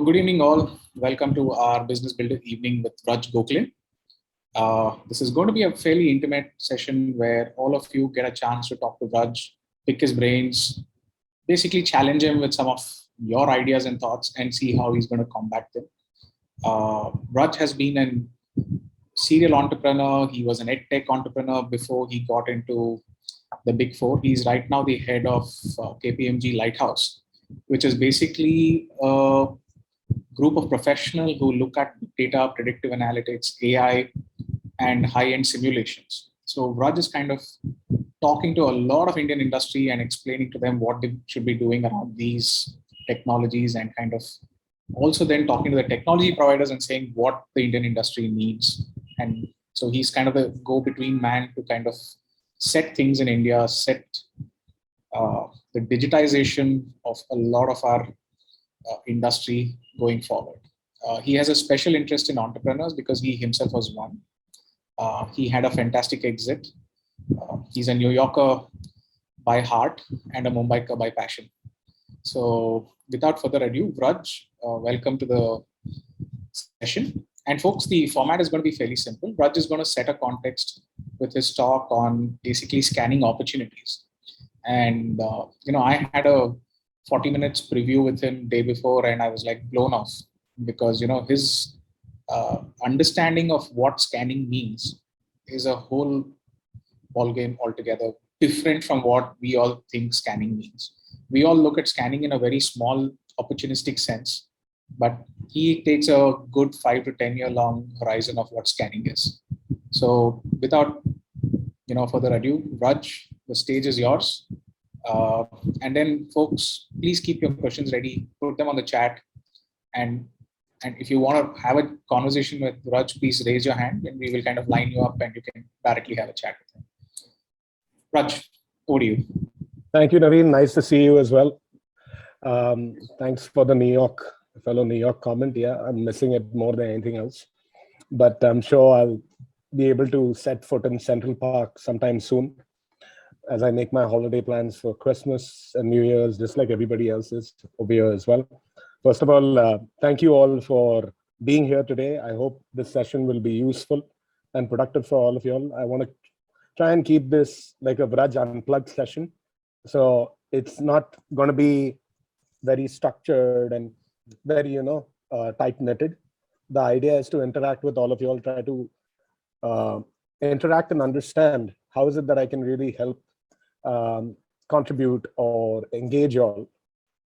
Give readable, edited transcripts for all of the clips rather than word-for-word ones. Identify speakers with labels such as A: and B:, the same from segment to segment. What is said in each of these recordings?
A: Good evening, all. Welcome to our Business Builder evening with Raj Gokhale. This is going to be a fairly intimate session where all of you get a chance to talk to Raj, pick his brains, basically challenge him with some of your ideas and thoughts and see how he's going to combat them. Raj has been a serial entrepreneur. He was an edtech entrepreneur before he got into the Big Four. He's right now the head of KPMG Lighthouse, which is basically a group of professionals who look at data, predictive analytics, AI, and high-end simulations. So Raj is kind of talking to a lot of Indian industry and explaining to them what they should be doing around these technologies, and kind of also then talking to the technology providers and saying what the Indian industry needs. And so he's kind of a go-between man to kind of set things in India, set the digitization of a lot of our industry going forward. He has a special interest in entrepreneurs because he himself was one. He had a fantastic exit. He's a New Yorker by heart and a Mumbaiker by passion. So without further ado, Raj, welcome to the session. And folks, the format is going to be fairly simple. Raj is going to set a context with his talk on basically scanning opportunities. And, I had a 40 minutes preview with him day before, and I was like blown off because, his understanding of what scanning means is a whole ballgame altogether, different from what we all think scanning means. We all look at scanning in a very small opportunistic sense, but he takes a good 5 to 10 year long horizon of what scanning is. So without further ado, Raj, the stage is yours. And then folks, please keep your questions ready, put them on the chat. And if you want to have a conversation with Raj, please raise your hand and we will kind of line you up and you can directly have a chat with him. Raj, over to you.
B: Thank you, Naveen. Nice to see you as well. Thanks for the fellow New York comment. Yeah, I'm missing it more than anything else. But I'm sure I'll be able to set foot in Central Park sometime soon as I make my holiday plans for Christmas and New Year's, just like everybody else is over here as well. First of all, thank you all for being here today. I hope this session will be useful and productive for all of you all. I want to try and keep this like a Raj Unplugged session. So it's not going to be very structured and very, tight-knitted. The idea is to interact with all of you all, try to interact and understand how is it that I can really help contribute or engage you all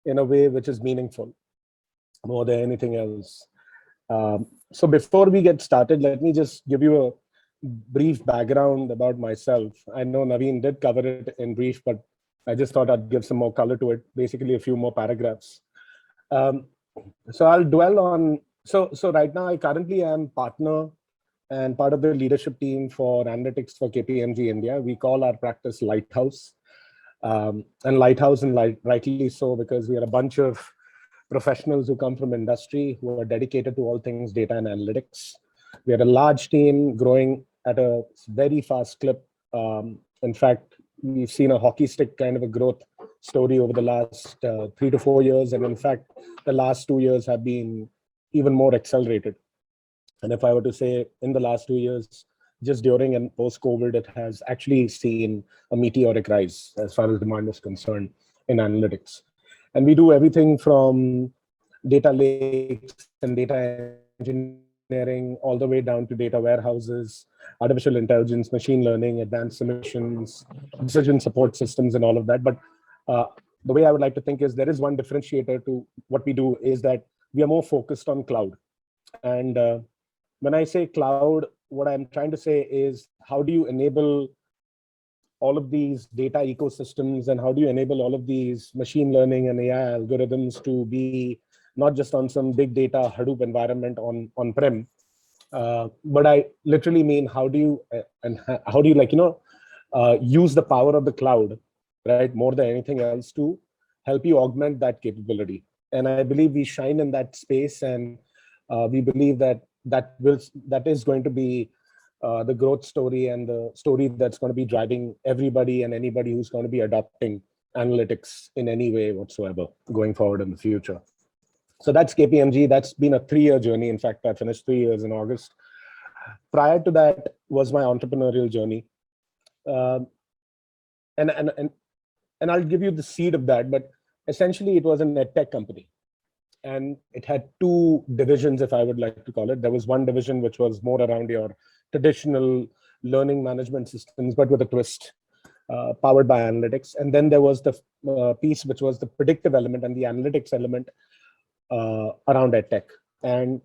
B: in a way which is meaningful more than anything else. So before we get started, let me just give you a brief background about myself. I know Naveen did cover it in brief, but I just thought I'd give some more color to it, basically a few more paragraphs. So I'll dwell on, so right now I currently am partner and part of the leadership team for analytics for KPMG India. We call our practice Lighthouse. And Lighthouse, and rightly so, because we are a bunch of professionals who come from industry who are dedicated to all things data and analytics. We are a large team growing at a very fast clip. In fact, we've seen a hockey stick kind of a growth story over the last 3 to 4 years. And in fact, the last 2 years have been even more accelerated. And if I were to say in the last 2 years, just during and post-COVID, it has actually seen a meteoric rise as far as demand is concerned in analytics. And we do everything from data lakes and data engineering all the way down to data warehouses, artificial intelligence, machine learning, advanced simulations, decision support systems, and all of that. But the way I would like to think is there is one differentiator to what we do is that we are more focused on cloud. And when I say cloud, what I'm trying to say is how do you enable all of these data ecosystems and how do you enable all of these machine learning and AI algorithms to be not just on some big data Hadoop environment on-prem, but I literally mean how do you use the power of the cloud, right, more than anything else to help you augment that capability. And I believe we shine in that space, and we believe that is going to be the growth story and the story that's going to be driving everybody and anybody who's going to be adopting analytics in any way whatsoever going forward in the future. So that's KPMG. That's been a 3-year journey. In fact, I finished 3 years in August. Prior to that was my entrepreneurial journey. Um, and I'll give you the seed of that, but essentially it was an edtech company. And it had two divisions, if I would like to call it. There was one division which was more around your traditional learning management systems, but with a twist, powered by analytics. And then there was the piece which was the predictive element and the analytics element around edtech. And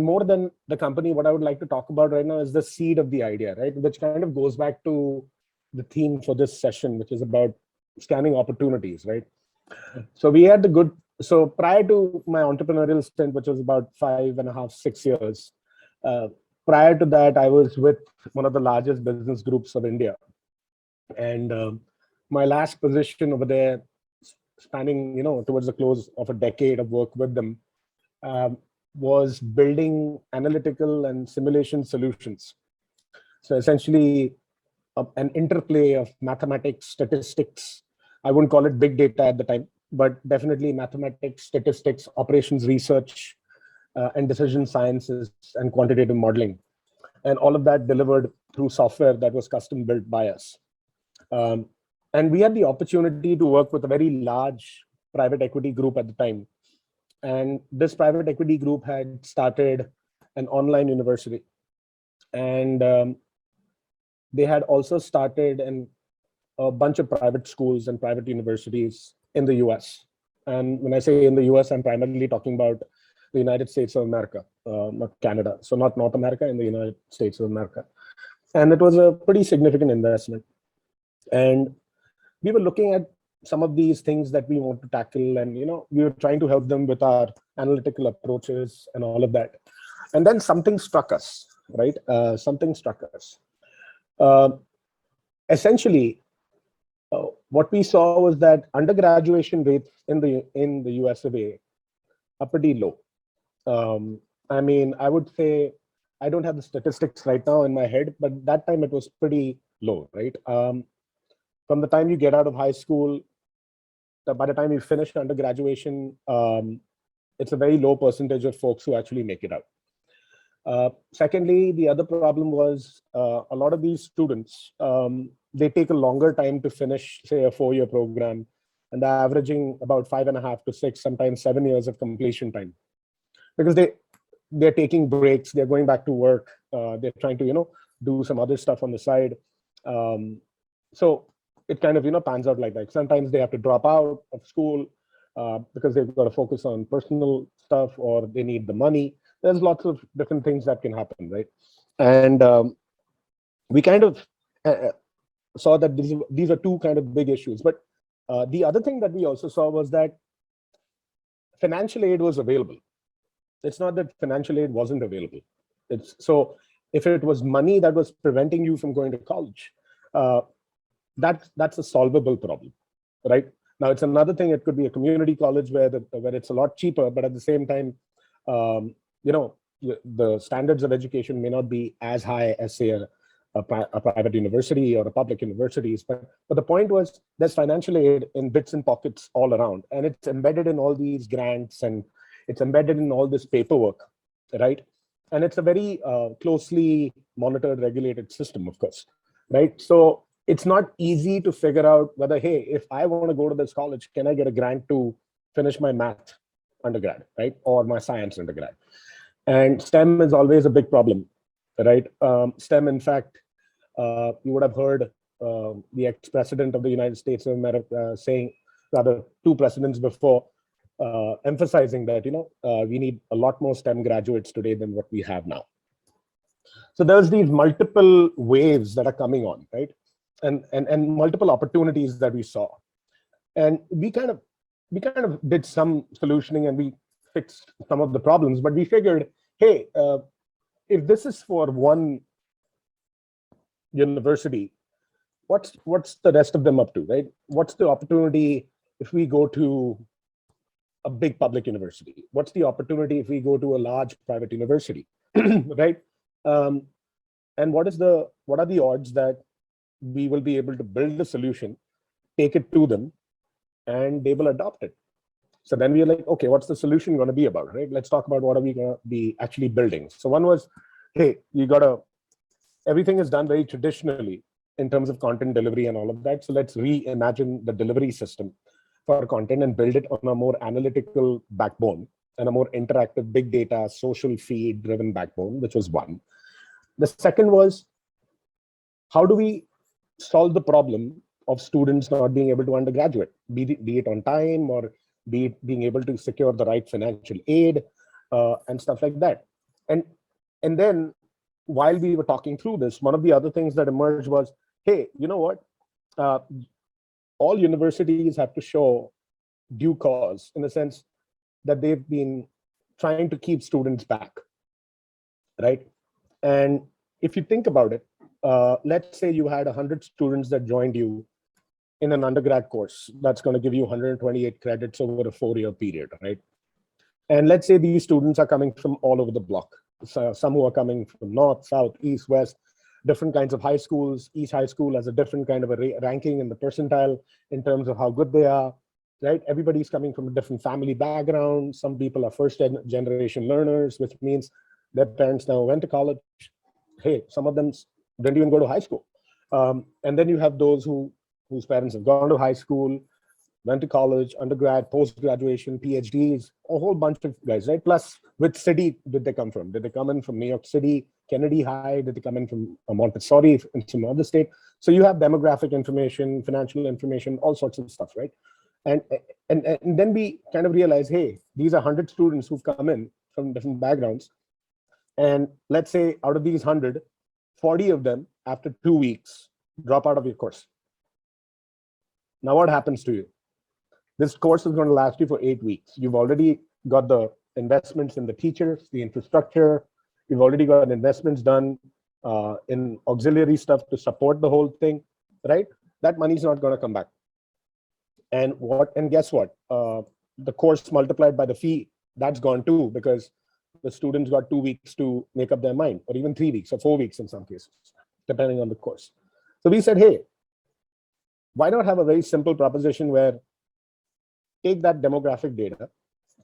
B: more than the company, what I would like to talk about right now is the seed of the idea, right? Which kind of goes back to the theme for this session, which is about scanning opportunities, right? So we had the good. So prior to my entrepreneurial stint, which was about 5.5, 6 years, prior to that, I was with one of the largest business groups of India. And my last position over there, spanning, towards the close of a decade of work with them, was building analytical and simulation solutions. So essentially, an interplay of mathematics, statistics. I wouldn't call it big data at the time, but definitely mathematics, statistics, operations research, and decision sciences and quantitative modeling. And all of that delivered through software that was custom built by us. And we had the opportunity to work with a very large private equity group at the time. And this private equity group had started an online university. And they had also started a bunch of private schools and private universities in the US. And when I say in the US, I'm primarily talking about the United States of America, not Canada. So not North America, in the United States of America. And it was a pretty significant investment. And we were looking at some of these things that we want to tackle. And, we were trying to help them with our analytical approaches and all of that. And then something struck us, right? Something struck us. Essentially, what we saw was that undergraduation rates in the US of A are pretty low. I mean, I would say, I don't have the statistics right now in my head, but that time it was pretty low, right? From the time you get out of high school, by the time you finish undergraduation, it's a very low percentage of folks who actually make it out. Secondly, the other problem was a lot of these students, they take a longer time to finish, say, a 4-year program, and they're averaging about 5.5 to 6, sometimes 7 years of completion time, because they're taking breaks, they're going back to work, they're trying to do some other stuff on the side. So it kind of pans out like that. Sometimes they have to drop out of school because they've got to focus on personal stuff, or they need the money. There's lots of different things that can happen, right? And we kind of saw that these are two kind of big issues. But the other thing that we also saw was that financial aid was available. It's not that financial aid wasn't available. So if it was money that was preventing you from going to college, that's a solvable problem, right? Now, it's another thing. It could be a community college where it's a lot cheaper, but at the same time, the standards of education may not be as high as, say, a private university or a public universities. But the point was, there's financial aid in bits and pockets all around, and it's embedded in all these grants, and it's embedded in all this paperwork, right? And it's a very closely monitored, regulated system, of course, right? So it's not easy to figure out whether, hey, if I want to go to this college, can I get a grant to finish my math undergrad, right? Or my science undergrad? And STEM is always a big problem, right? STEM, in fact, you would have heard the ex-president of the United States of America saying, rather, 2 presidents before, emphasizing that, we need a lot more STEM graduates today than what we have now. So there's these multiple waves that are coming on, right? And multiple opportunities that we saw. And we kind of did some solutioning, and we fixed some of the problems, but we figured, hey, if this is for one university, what's the rest of them up to, right? What's the opportunity if we go to a big public university? What's the opportunity if we go to a large private university, right? And what are the odds that we will be able to build a solution, take it to them, and they will adopt it? So then we are like, okay, what's the solution going to be about, right? Let's talk about what are we going to be actually building. So one was, hey, everything is done very traditionally in terms of content delivery and all of that. So let's reimagine the delivery system for content and build it on a more analytical backbone and a more interactive big data, social feed driven backbone, which was one. The second was, how do we solve the problem of students not being able to undergraduate, be it on time or be it being able to secure the right financial aid and stuff like that. And then while we were talking through this, one of the other things that emerged was, hey, you know what? All universities have to show due cause in the sense that they've been trying to keep students back, right? And if you think about it, let's say you had 100 students that joined you in an undergrad course that's going to give you 128 credits over a 4-year period, right? And let's say these students are coming from all over the block. So some who are coming from north, south, east, west, different kinds of high schools. Each high school has a different kind of a ranking in the percentile in terms of how good they are, right? Everybody's coming from a different family background. Some people are first generation learners, which means their parents now went to college. Hey, some of them didn't even go to high school. And then you have those whose parents have gone to high school, went to college, undergrad, post-graduation, PhDs, a whole bunch of guys, right? Plus, which city did they come from? Did they come in from New York City, Kennedy High? Did they come in from Montessori, in some other state? So you have demographic information, financial information, all sorts of stuff, right? And then we kind of realize, hey, these are 100 students who've come in from different backgrounds. And let's say out of these 100, 40 of them, after 2 weeks, drop out of your course. Now what happens to you? This course is going to last you for 8 weeks. You've already got the investments in the teachers, the infrastructure. You've already got investments done in auxiliary stuff to support the whole thing, right? That money's not going to come back. And guess what? The course multiplied by the fee, that's gone too, because the students got 2 weeks to make up their mind, or even 3 weeks or 4 weeks in some cases, depending on the course. So we said, hey, why not have a very simple proposition where take that demographic data,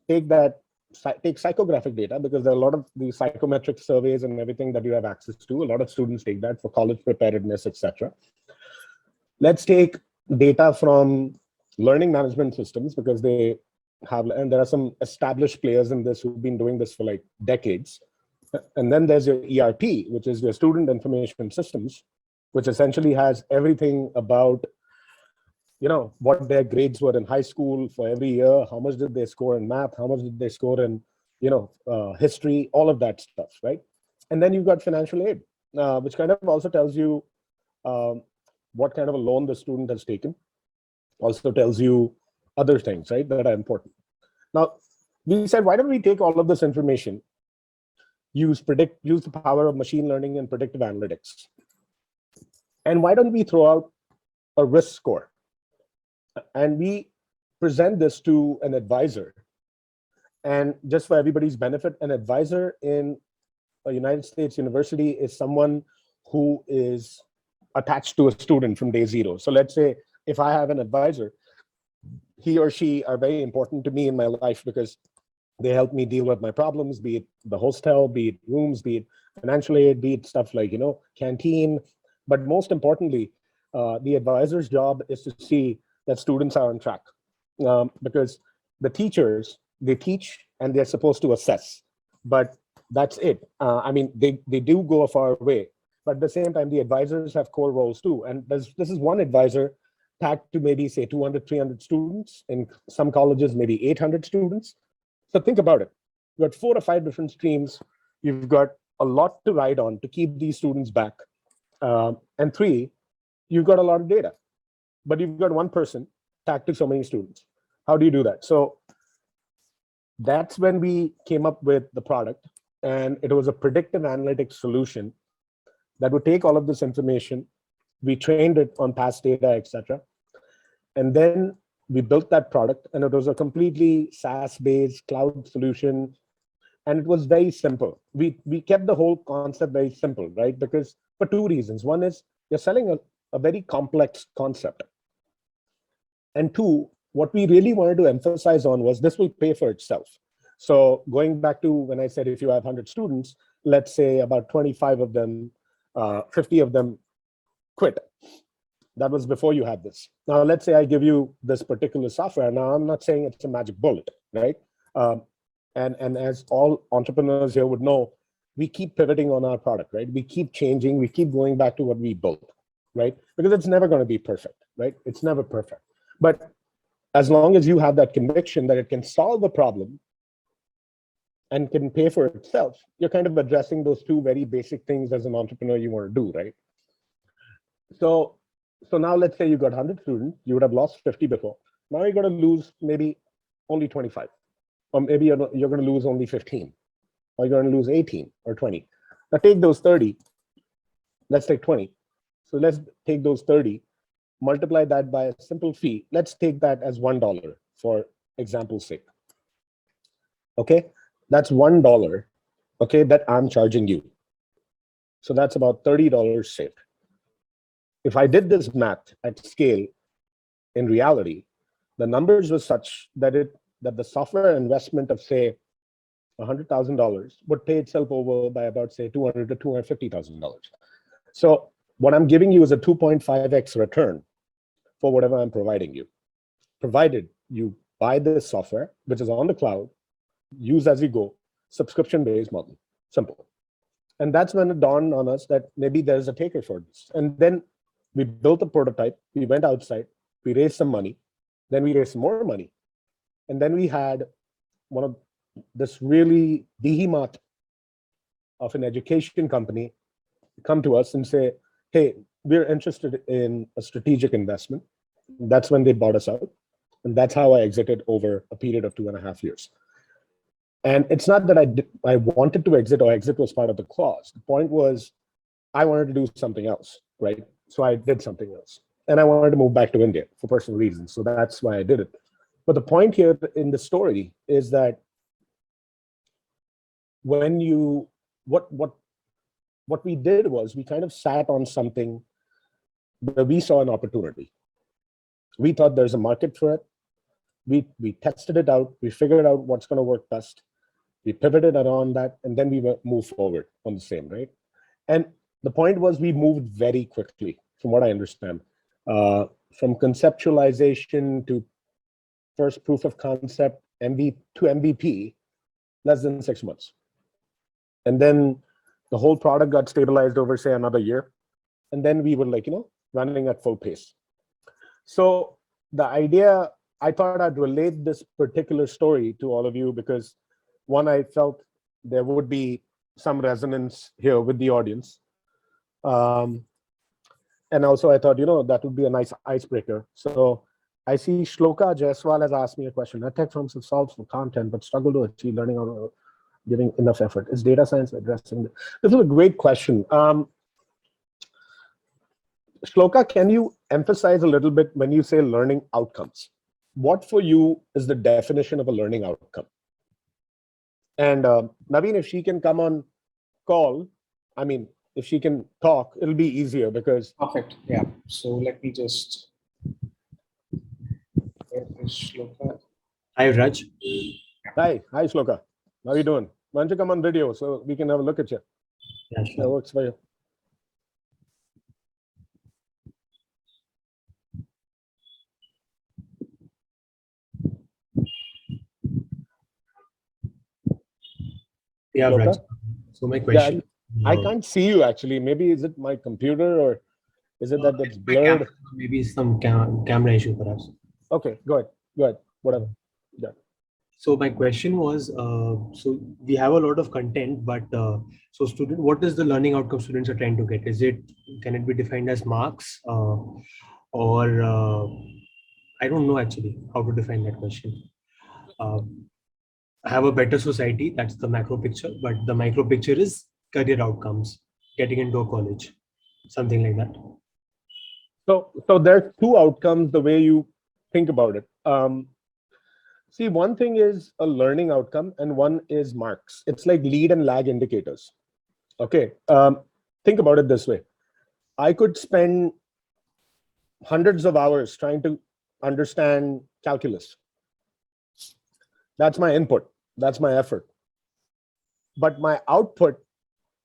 B: take psychographic data, because there are a lot of the psychometric surveys and everything that you have access to. A lot of students take that for college preparedness, etc. Let's take data from learning management systems, because they have, and there are some established players in this who've been doing this for like decades. And then there's your ERP, which is your student information systems, which essentially has everything about, you know, what their grades were in high school for every year, how much did they score in math, how much did they score in, history, all of that stuff, right? And then you've got financial aid, which kind of also tells you what kind of a loan the student has taken, also tells you other things, right, that are important. Now, we said, why don't we take all of this information, use the power of machine learning and predictive analytics, and why don't we throw out a risk score? And we present this to an advisor. And just for everybody's benefit, an advisor in a United States university is someone who is attached to a student from day zero. So let's say if I have an advisor, he or she are very important to me in my life because they help me deal with my problems, be it the hostel, be it rooms, be it financial aid, be it stuff like, canteen. But most importantly, the advisor's job is to see that students are on track, because the teachers, they teach and they're supposed to assess, but that's it. They do go a far way, but at the same time, the advisors have core roles too. And this is one advisor tagged to maybe say 200, 300 students, in some colleges, maybe 800 students. So think about it. You've got 4 or 5 different streams. You've got a lot to ride on to keep these students back. And 3, you've got a lot of data, but you've got one person tagged to so many students. How do you do that? So that's when we came up with the product, and it was a predictive analytics solution that would take all of this information. We trained it on past data, etc. And then we built that product, and it was a completely SaaS-based cloud solution. And it was very simple. We kept the whole concept very simple, right? Because for 2 reasons. One is you're selling a very complex concept. And 2, what we really wanted to emphasize on was this will pay for itself. So going back to when I said if you have 100 students, let's say about 25 of them, 50 of them quit. That was before you had this. Now, let's say I give you this particular software. Now, I'm not saying it's a magic bullet, right? And as all entrepreneurs here would know, we keep pivoting on our product, right? We keep changing, we keep going back to what we built, right? Because it's never going to be perfect, right? It's never perfect. But as long as you have that conviction that it can solve a problem and can pay for itself, you're kind of addressing those two very basic things as an entrepreneur you want to do, right? So now let's say you got 100 students, you would have lost 50 before. Now you're going to lose maybe only 25, or maybe you're going to lose only 15, or you're going to lose 18 or 20. Now take those 30, let's take 20. So let's take those 30, multiply that by a simple fee. Let's take that as $1 for example's sake. Okay, that's $1, okay, that I'm charging you. So that's about $30 saved. If I did this math at scale, in reality, the numbers were such that the software investment of say $100,000 would pay itself over by about say $200,000 to $250,000. So what I'm giving you is a 2.5x return for whatever I'm providing you, provided you buy this software, which is on the cloud, use as you go, subscription-based model, simple. And that's when it dawned on us that maybe there's a taker for this. And then we built a prototype, we went outside, we raised some money, then we raised some more money. And then we had one of this really behemoth of an education company come to us and say, hey, we're interested in a strategic investment. That's when they bought us out. And that's how I exited over a period of 2.5 years. And it's not that I wanted to exit or exit was part of the clause. The point was I wanted to do something else, right? So I did something else. And I wanted to move back to India for personal reasons. So that's why I did it. But the point here in the story is that when you, what we did was we kind of sat on something where we saw an opportunity. We thought there's a market for it. We tested it out. We figured out what's going to work best. We pivoted around that, and then we moved forward on the same, right? And the point was we moved very quickly, from what I understand, from conceptualization to first proof of concept, to MVP, less than 6 months. And then the whole product got stabilized over, say, another year. And then we were like, running at full pace. So the idea, I thought I'd relate this particular story to all of you because one, I felt there would be some resonance here with the audience. And also I thought, that would be a nice icebreaker. So I see Shloka Jaiswal has asked me a question. EdTech firms have solved for content, but struggle to achieve learning or giving enough effort. Is data science addressing this? This is a great question. Shloka, can you emphasize a little bit when you say learning outcomes? What for you is the definition of a learning outcome? And Naveen, if she can come on call, if she can talk, it'll be easier because.
A: Perfect. Yeah. So let me just. Where is Shloka?
C: Hi, Raj.
B: Hi, Shloka. How are you doing? Why don't you come on video so we can have a look at you?
C: Yeah, sure.
B: That works for you.
C: Yeah, Raj. So my question.
B: I can't see you actually. Maybe is it my computer or is it that it's blurred?
C: Maybe some camera issue perhaps.
B: Okay, go ahead. Whatever. Yeah.
C: So my question was, so we have a lot of content, but so what is the learning outcome students are trying to get? Can it be defined as marks or I don't know actually how to define that question. Have a better society, that's the macro picture, but the micro picture is career outcomes, getting into a college, something like that.
B: So there's two outcomes the way you think about it. See, one thing is a learning outcome and one is marks. It's like lead and lag indicators. Okay, think about it this way. I could spend hundreds of hours trying to understand calculus. That's my input. That's my effort. But my output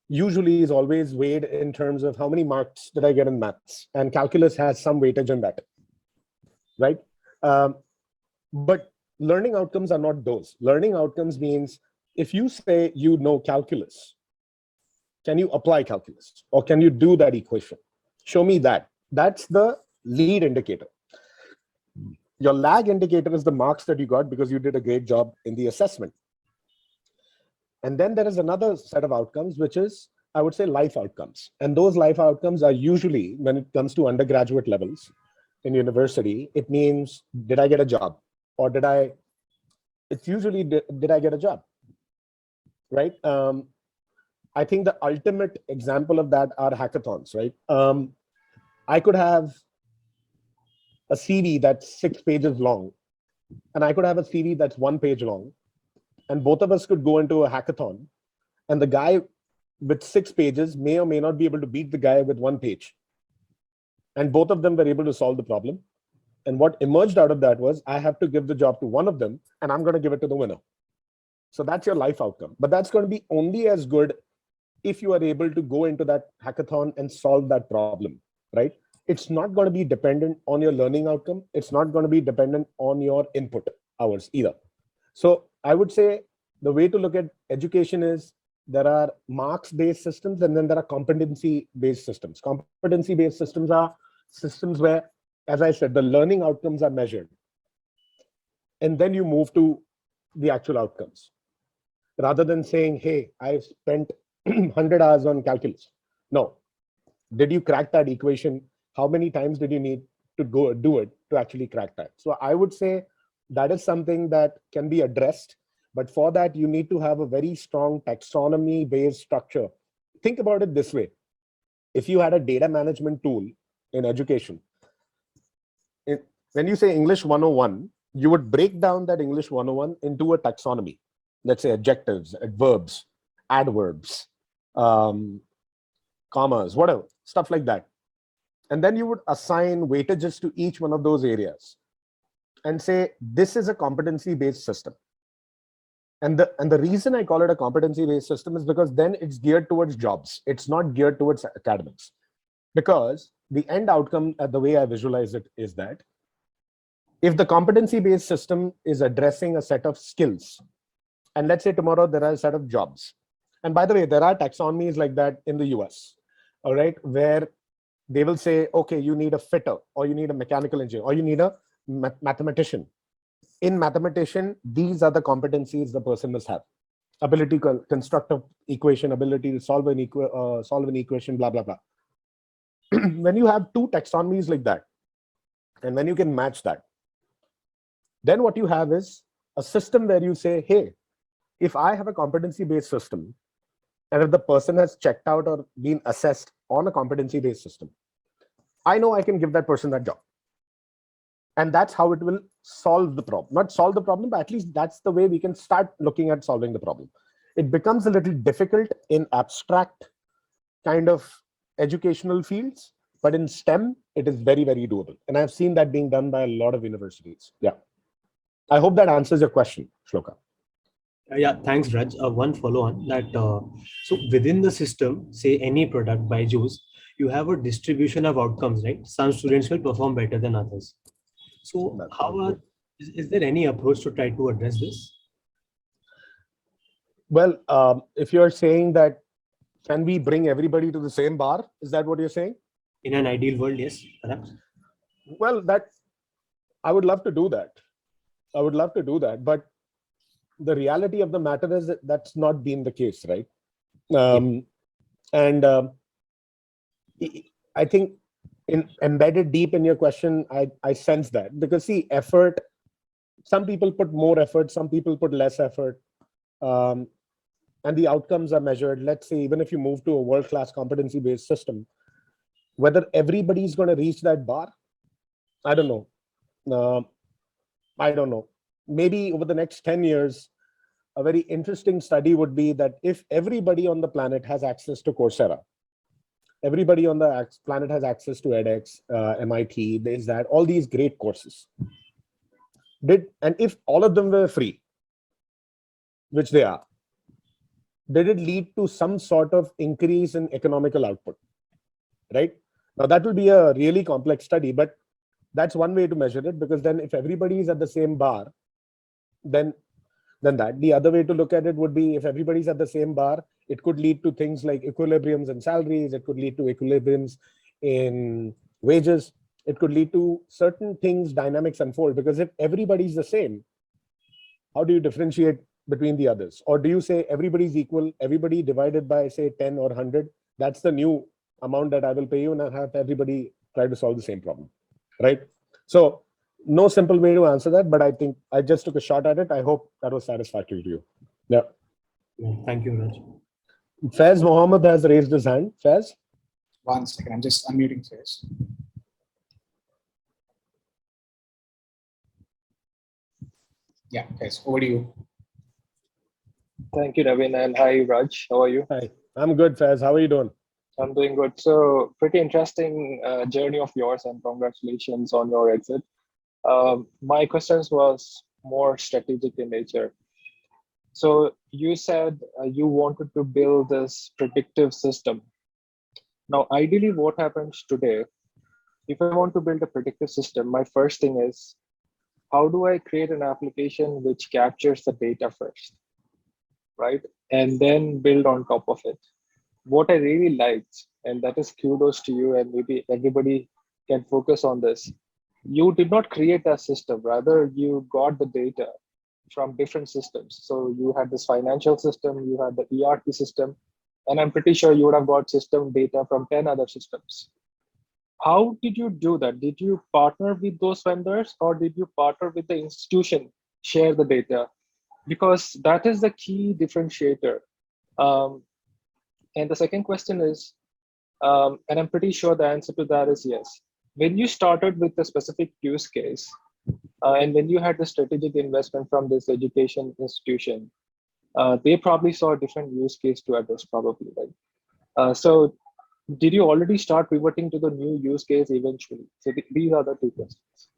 B: usually is always weighed in terms of how many marks did I get in maths, and calculus has some weightage in that, right? But learning outcomes are not those. Learning outcomes means if you say you know calculus, can you apply calculus, or can you do that equation? Show me that. That's the lead indicator. Your lag indicator is the marks that you got because you did a great job in the assessment. And then there is another set of outcomes, which is, I would say, life outcomes. And those life outcomes are usually, when it comes to undergraduate levels in university, it means, did I get a job? Or it's usually, did I get a job? Right? I think the ultimate example of that are hackathons, right? I could have a CV that's 6 pages long, and I could have a CV that's 1 page long, and both of us could go into a hackathon, and the guy with 6 pages may or may not be able to beat the guy with 1 page. And both of them were able to solve the problem. And what emerged out of that was, I have to give the job to one of them, and I'm going to give it to the winner. So that's your life outcome. But that's going to be only as good if you are able to go into that hackathon and solve that problem, right? It's not going to be dependent on your learning outcome. It's not going to be dependent on your input hours either. So I would say the way to look at education is, there are marks-based systems, and then there are competency-based systems. Competency-based systems are systems where, as I said, the learning outcomes are measured. And then you move to the actual outcomes. Rather than saying, hey, I've spent 100 hours on calculus. No. Did you crack that equation? How many times did you need to go do it to actually crack that? So I would say that is something that can be addressed. But for that, you need to have a very strong taxonomy-based structure. Think about it this way. If you had a data management tool in education, when you say English 101, you would break down that English 101 into a taxonomy. Let's say adjectives, adverbs, adverbs, commas, whatever, stuff like that. And then you would assign weightages to each one of those areas and say, this is a competency-based system. And the reason I call it a competency-based system is because then it's geared towards jobs. It's not geared towards academics. Because the end outcome, the way I visualize it, is that if the competency-based system is addressing a set of skills, and let's say tomorrow there are a set of jobs. And by the way, there are taxonomies like that in the US, all right, where they will say, okay, you need a fitter, or you need a mechanical engineer, or you need a mathematician. In mathematician, these are the competencies the person must have: ability to construct an equation, ability to solve an equation, blah, blah, blah. When you have two taxonomies like that, and when you can match that, then what you have is a system where you say, hey, if I have a competency-based system, and if the person has checked out or been assessed on a competency-based system, I know I can give that person that job. And that's how it will solve the problem. Not solve the problem, but at least that's the way we can start looking at solving the problem. It becomes a little difficult in abstract kind of educational fields, but in STEM, it is very, very doable. And I've seen that being done by a lot of universities. Yeah. I hope that answers your question, Shloka.
C: Yeah, thanks, Raj. One follow-on that so within the system, say any product by Juice, you have a distribution of outcomes, right? Some students will perform better than others. So is there any approach to try to address this?
B: Well, if you're saying that, can we bring everybody to the same bar? Is that what you're saying?
C: In an ideal world, yes, perhaps.
B: Well, I would love to do that. I would love to do that. But the reality of the matter is that that's not been the case, right? I think embedded deep in your question, I sense that. Because see, effort, some people put more effort, some people put less effort. And the outcomes are measured. Let's say, even if you move to a world-class competency-based system, whether everybody's going to reach that bar, I don't know. I don't know. Maybe over the next 10 years, a very interesting study would be that if everybody on the planet has access to Coursera, everybody on the planet has access to edX, MIT, there's that, all these great courses. And if all of them were free, which they are, did it lead to some sort of increase in economical output, right? Now that will be a really complex study, but that's one way to measure it, because then if everybody is at the same bar, then that. The other way to look at it would be, if everybody's at the same bar, it could lead to things like equilibriums in salaries, it could lead to equilibriums in wages, it could lead to certain things, dynamics unfold, because if everybody's the same, how do you differentiate between the others? Or do you say everybody's equal, everybody divided by, say, 10 or 100, that's the new amount that I will pay you, and I have everybody try to solve the same problem, right? So no simple way to answer that, but I think I just took a shot at it. I hope that was satisfactory to you. Yeah.
C: Thank you, Raj.
B: Faiz Mohammed has raised his hand. Faiz?
A: 1 second, I'm just unmuting Faiz. Yeah, Faiz, over to you.
D: Thank you, Naveen, and hi, Raj. How are you?
B: Hi, I'm good, Faiz. How are you doing?
D: I'm doing good. So, pretty interesting journey of yours, and congratulations on your exit. My questions was more strategic in nature. So, you said you wanted to build this predictive system. Now, ideally, what happens today, if I want to build a predictive system, my first thing is, how do I create an application which captures the data first, right? And then build on top of it. What I really liked, and that is kudos to you, and maybe everybody can focus on this. You did not create a system, rather you got the data from different systems. So you had this financial system, you had the ERP system, and I'm pretty sure you would have got system data from 10 other systems. How did you do that? Did you partner with those vendors, or did you partner with the institution, share the data? Because that is the key differentiator. And the second question is, and I'm pretty sure the answer to that is yes. When you started with a specific use case, and when you had the strategic investment from this education institution, they probably saw a different use case to address, probably, right? So did you already start pivoting to the new use case eventually? So these are the two questions.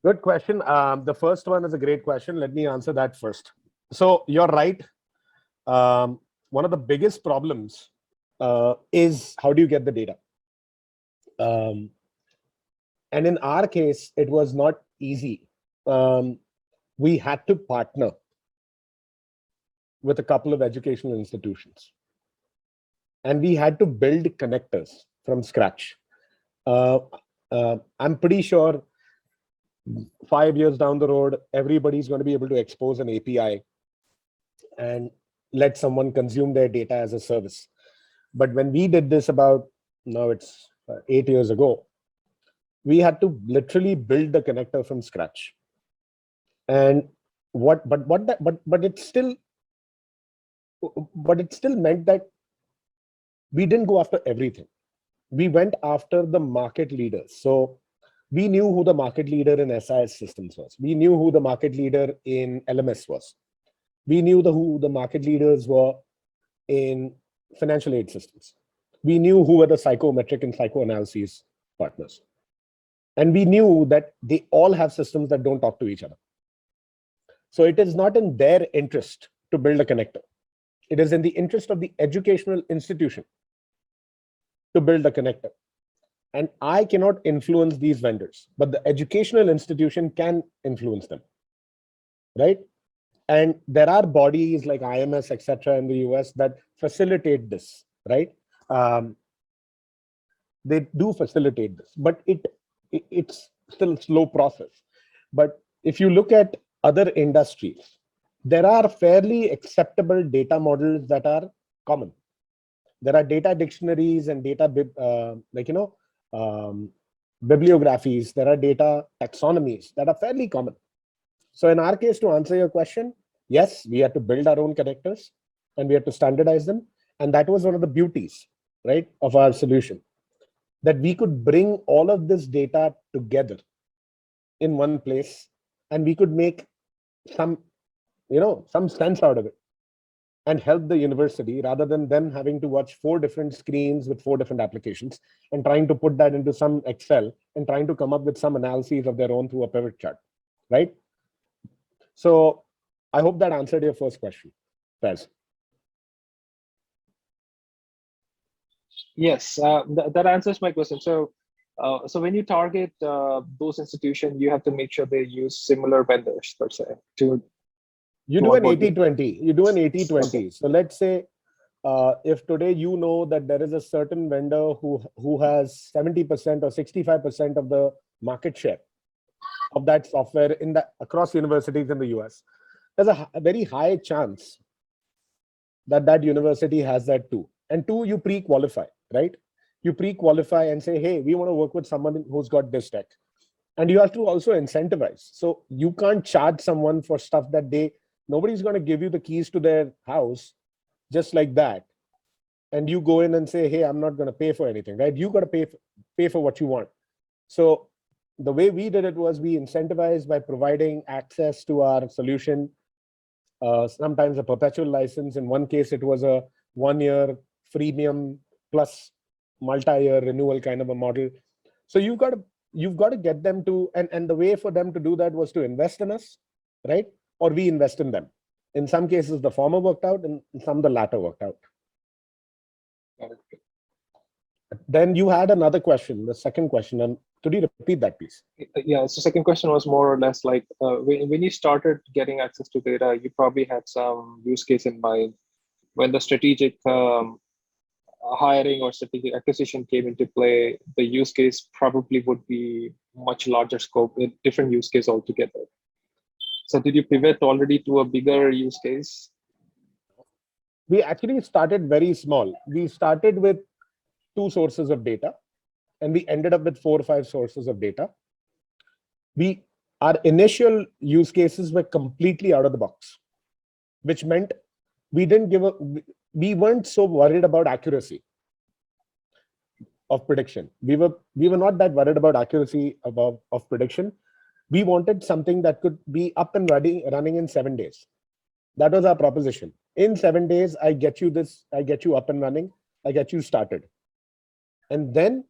B: Good question. The first one is a great question. Let me answer that first. So you're right. One of the biggest problems is, how do you get the data? And in our case, it was not easy. We had to partner with a couple of educational institutions, and we had to build connectors from scratch. I'm pretty sure 5 years down the road, everybody's going to be able to expose an API and let someone consume their data as a service. But when we did this about, now it's 8 years ago, we had to literally build the connector from scratch. And it still meant that we didn't go after everything. We went after the market leaders. So we knew who the market leader in SIS systems was. We knew who the market leader in LMS was. We knew who the market leaders were in financial aid systems. We knew who were the psychometric and psychoanalysis partners. And we knew that they all have systems that don't talk to each other. So it is not in their interest to build a connector. It is in the interest of the educational institution to build a connector. And I cannot influence these vendors, but the educational institution can influence them, right? And there are bodies like IMS, etc., in the US that facilitate this, right? They do facilitate this, but it's still a slow process. But if you look at other industries, there are fairly acceptable data models that are common. There are data dictionaries and data bibliographies. There are data taxonomies that are fairly common. So in our case, to answer your question, yes, we had to build our own connectors and we had to standardize them. And that was one of the beauties, right, of our solution, that we could bring all of this data together in one place, and we could make some sense out of it. and help the university rather than them having to watch 4 different screens with 4 different applications and trying to put that into some Excel and trying to come up with some analyses of their own through a pivot chart, right? So I hope that answered your first question, Faz.
D: Yes, that answers my question. So, so when you target those institutions, you have to make sure they use similar vendors per se to.
B: You do an 80-20. You do an 80-20. Okay. So let's say if today you know that there is a certain vendor who has 70% or 65% of the market share of that software in the across universities in the US, there's a very high chance that that university has that too. And two, you pre-qualify, right? You pre-qualify and say, hey, we want to work with someone who's got this tech. And you have to also incentivize. So you can't charge someone for stuff that nobody's going to give you the keys to their house just like that. And you go in and say, hey, I'm not going to pay for anything, right? You got to pay for what you want. So the way we did it was we incentivized by providing access to our solution, sometimes a perpetual license. In one case, it was a 1-year freemium plus multi-year renewal kind of a model. So you've got to get them to, and the way for them to do that was to invest in us, right? Or we invest in them. In some cases, the former worked out, and in some, the latter worked out. Then you had another question, the second question, and could you repeat that, please?
D: Yeah, so second question was more or less like, when you started getting access to data, you probably had some use case in mind. When the strategic hiring or strategic acquisition came into play, the use case probably would be much larger scope, a different use case altogether. So did you pivot already to a bigger use case?
B: We actually started very small. We started with 2 sources of data, and we ended up with 4 or 5 sources of data. Our initial use cases were completely out of the box, which meant we weren't so worried about accuracy of prediction. We were not that worried about accuracy of prediction. We wanted something that could be up and running in 7 days. That was our proposition. In 7 days, I get you this, I get you up and running, I get you started. And then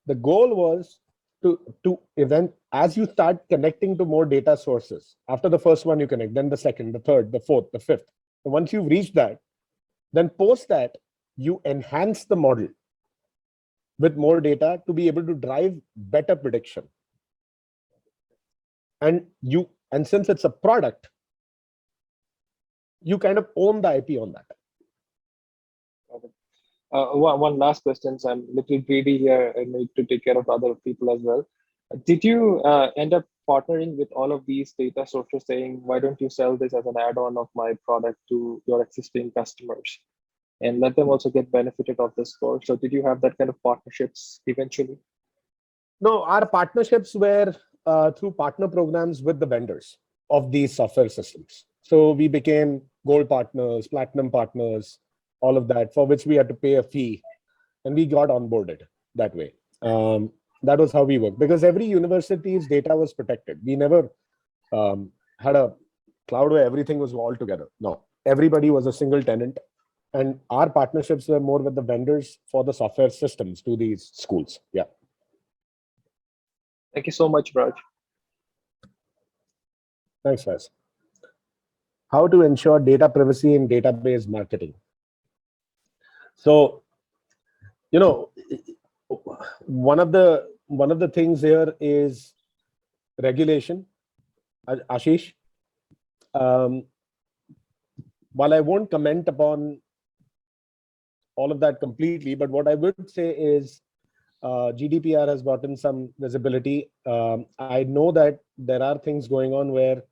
B: the goal was to event, as you start connecting to more data sources, after the first one you connect, then the second, the third, the fourth, the fifth. And once you've reached that, then post that, you enhance the model with more data to be able to drive better prediction. And since it's a product, you kind of own the IP on that.
D: One last question. So I'm a little greedy here. I need to take care of other people as well. Did you end up partnering with all of these data sources saying, why don't you sell this as an add-on of my product to your existing customers and let them also get benefited of this score? So did you have that kind of partnerships eventually?
B: No, our partnerships were through partner programs with the vendors of these software systems. So we became gold partners, platinum partners, all of that, for which we had to pay a fee, and we got onboarded that way. That was how we worked, because every university's data was protected. We never had a cloud where everything was all together. No, everybody was a single tenant, and our partnerships were more with the vendors for the software systems to these schools. Yeah.
D: Thank you so much, Raj.
B: Thanks, Faz. How to ensure data privacy in database marketing? So, one of the things here is regulation. Ashish, while I won't comment upon all of that completely, but what I would say is GDPR has brought in some visibility. I know that there are things going on where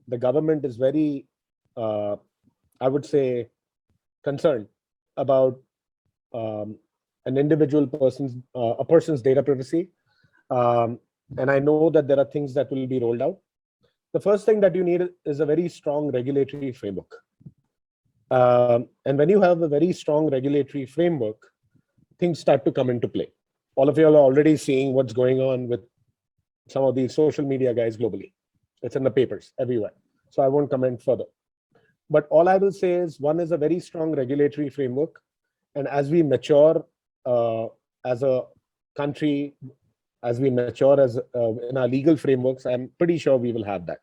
B: the government is very, I would say, concerned about an individual person's data privacy. And I know that there are things that will be rolled out. The first thing that you need is a very strong regulatory framework. And when you have a very strong regulatory framework, things start to come into play. All of you are already seeing what's going on with some of these social media guys globally. It's in the papers everywhere. So I won't comment further. But all I will say is one is a very strong regulatory framework. And as we mature as a country, as we mature as in our legal frameworks, I'm pretty sure we will have that.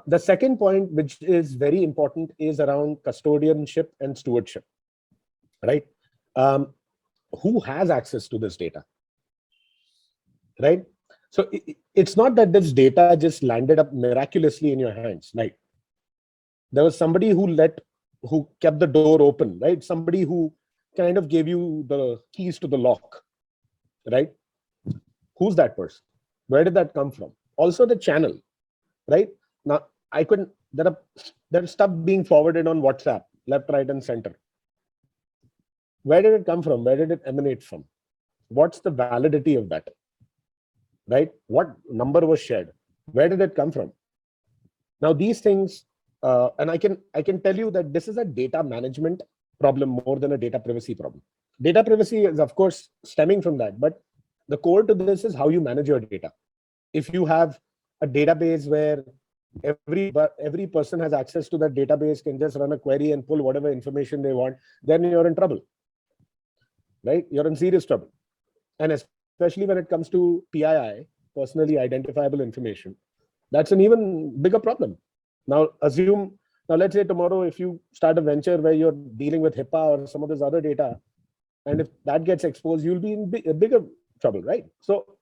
B: The second point, which is very important, is around custodianship and stewardship, right? Who has access to this data, right? So it's not that this data just landed up miraculously in your hands, right? There was somebody who kept the door open, right? Somebody who kind of gave you the keys to the lock, right? Who's that person? Where did that come from? Also the channel, right? Now there's stuff being forwarded on WhatsApp, left, right, and center. Where did it come from? Where did it emanate from? What's the validity of that? Right? What number was shared? Where did it come from? Now these things, and I can tell you that this is a data management problem more than a data privacy problem. Data privacy is of course stemming from that, but the core to this is how you manage your data. If you have a database where every person has access to that database, can just run a query and pull whatever information they want, then you're in trouble, right? You're in serious trouble. And especially when it comes to PII, personally identifiable information, that's an even bigger problem. Now let's say tomorrow, if you start a venture where you're dealing with HIPAA or some of this other data, and if that gets exposed, you'll be in bigger trouble, right? So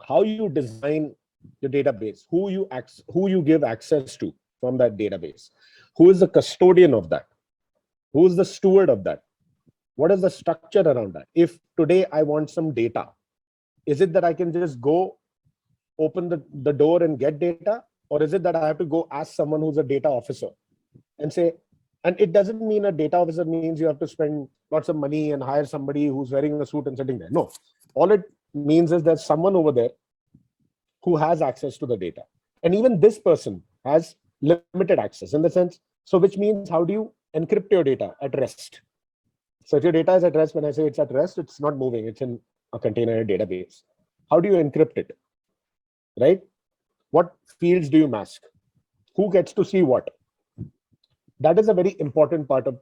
B: how you design your database, who you give access to from that database, who is the custodian of that, who is the steward of that, what is the structure around that? If today I want some data, is it that I can just go open the door and get data? Or is it that I have to go ask someone who's a data officer and say, and it doesn't mean a data officer means you have to spend lots of money and hire somebody who's wearing a suit and sitting there. No, all it means is there's someone over there who has access to the data. And even this person has limited access in the sense, so which means how do you encrypt your data at rest? So if your data is at rest, when I say it's at rest, it's not moving, it's in a container database. How do you encrypt it, right? What fields do you mask? Who gets to see what? That is a very important part of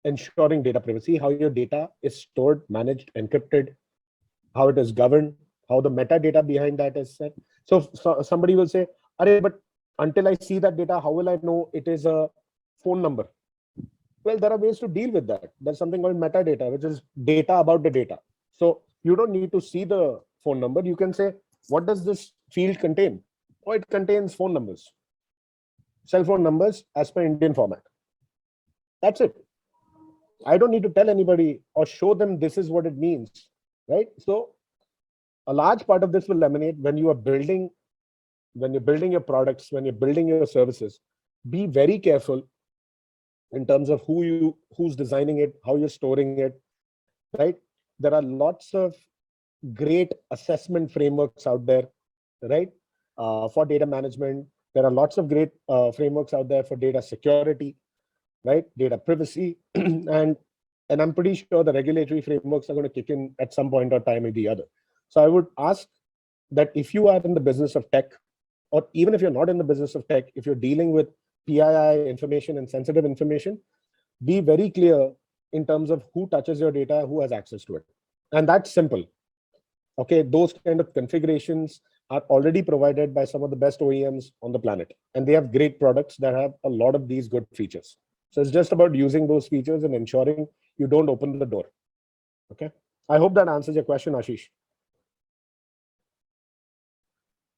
B: ensuring data privacy, how your data is stored, managed, encrypted, how it is governed, how the metadata behind that is set. So somebody will say, but until I see that data, how will I know it is a phone number? Well, there are ways to deal with that. There's something called metadata, which is data about the data. So you don't need to see the phone number. You can say, what does this field contain? Oh, it contains phone numbers, cell phone numbers as per Indian format. That's it. I don't need to tell anybody or show them this is what it means, right? So a large part of this will emanate when you're building your products, when you're building your services. Be very careful in terms of who's designing it, how you're storing it, right? There are lots of great assessment frameworks out there, right? For data management. There are lots of great frameworks out there for data security, right? Data privacy. and I'm pretty sure the regulatory frameworks are going to kick in at some point or time or the other. So I would ask that if you are in the business of tech, or even if you're not in the business of tech, if you're dealing with PII information and sensitive information, be very clear in terms of who touches your data, who has access to it. And that's simple. Okay, those kind of configurations are already provided by some of the best OEMs on the planet. And they have great products that have a lot of these good features. So it's just about using those features and ensuring you don't open the door. Okay, I hope that answers your question, Ashish.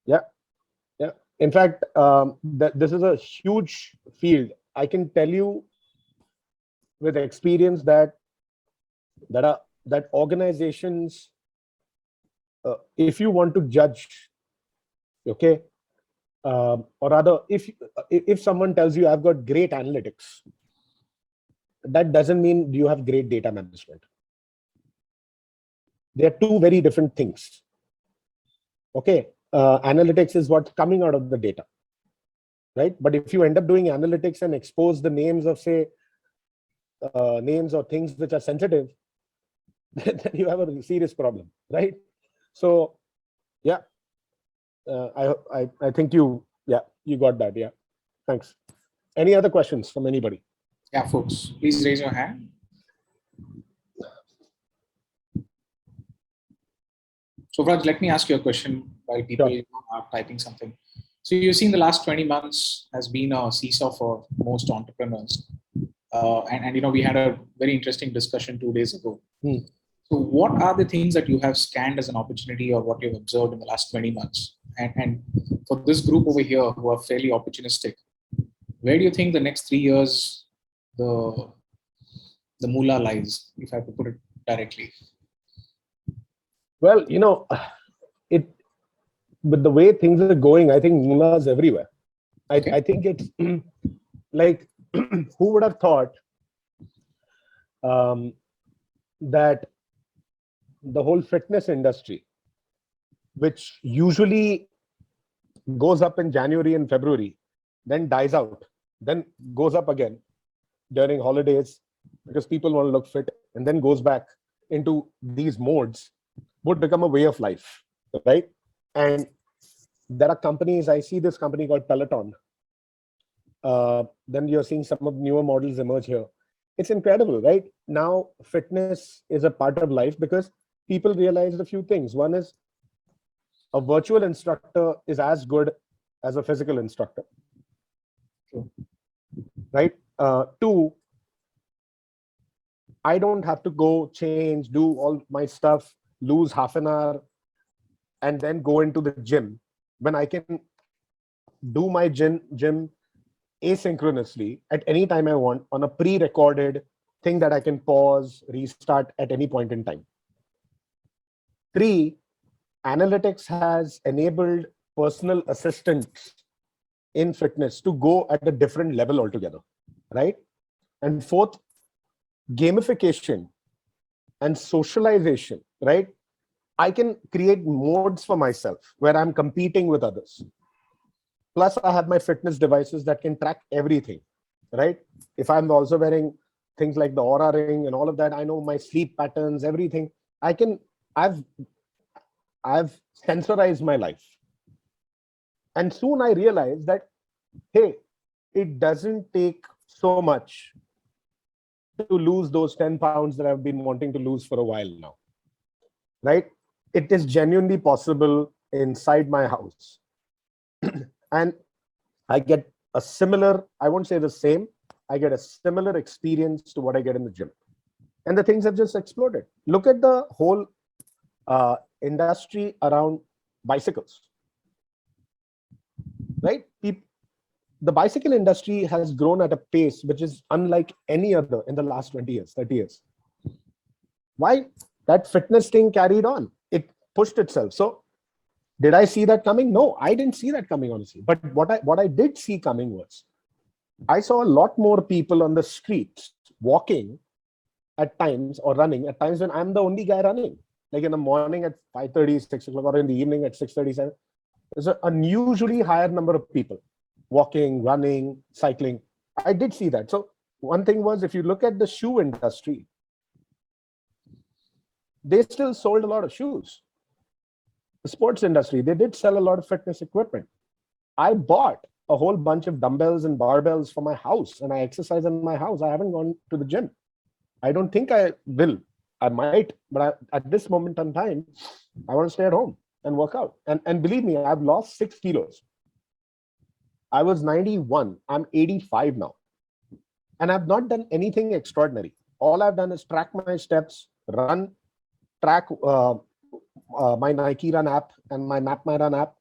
B: Yeah. In fact, this is a huge field. I can tell you with experience that organizations, if you want to judge, okay, or rather, if someone tells you I've got great analytics, that doesn't mean you have great data management. They are two very different things. Okay, analytics is what's coming out of the data, right? But if you end up doing analytics and expose the names of, say, names or things which are sensitive, then you have a serious problem, right? So, yeah, I think you got that. Yeah, thanks. Any other questions from anybody?
A: Yeah, folks, please raise your hand. So Raj, let me ask you a question while people are typing something. So you've seen the last 20 months has been a seesaw for most entrepreneurs. And we had a very interesting discussion 2 days ago. So what are the things that you have scanned as an opportunity or what you've observed in the last 20 months? And for this group over here who are fairly opportunistic, where do you think the next 3 years, the moolah lies, if I have to put it directly?
B: Well, with the way things are going, I think moolah is everywhere. I think it's like, who would have thought that the whole fitness industry, which usually goes up in January and February, then dies out, then goes up again during holidays because people want to look fit, and then goes back into these modes, would become a way of life, right? And there are companies, I see this company called Peloton. Then you're seeing some of the newer models emerge here. It's incredible, right? Now, fitness is a part of life because people realized a few things. One is a virtual instructor is as good as a physical instructor, right? Two, I don't have to go change, do all my stuff, lose half an hour, and then go into the gym when I can do my gym asynchronously at any time I want on a pre-recorded thing that I can pause, restart at any point in time. Three, analytics has enabled personal assistants in fitness to go at a different level altogether, right? And fourth, gamification and socialization, right? I can create modes for myself where I'm competing with others. Plus, I have my fitness devices that can track everything, right? If I'm also wearing things like the Aura Ring and all of that, I know my sleep patterns, everything. I've sensorized my life. And soon I realized that, hey, it doesn't take so much to lose those 10 pounds that I've been wanting to lose for a while now, right? It is genuinely possible inside my house. And I get a similar, I won't say the same, I get a similar experience to what I get in the gym. And the things have just exploded. Look at the whole industry around bicycles, right? The bicycle industry has grown at a pace which is unlike any other in the last 20 years, 30 years. Why? That fitness thing carried on. It pushed itself. So did I see that coming? No, I didn't see that coming, honestly. But what I did see coming was, I saw a lot more people on the streets walking at times or running at times when I'm the only guy running. Like in the morning at 5:30, 6 o'clock, or in the evening at 6:37. There's an unusually higher number of people walking, running, cycling. I did see that. So one thing was, if you look at the shoe industry, they still sold a lot of shoes. The sports industry, they did sell a lot of fitness equipment. I bought a whole bunch of dumbbells and barbells for my house, and I exercise in my house. I haven't gone to the gym. I don't think I will. I might, but at this moment in time, I want to stay at home and work out. And believe me, I've lost 6 kilos. I was 91. I'm 85 now. And I've not done anything extraordinary. All I've done is track my steps, run, track my Nike Run app and my Map My Run app.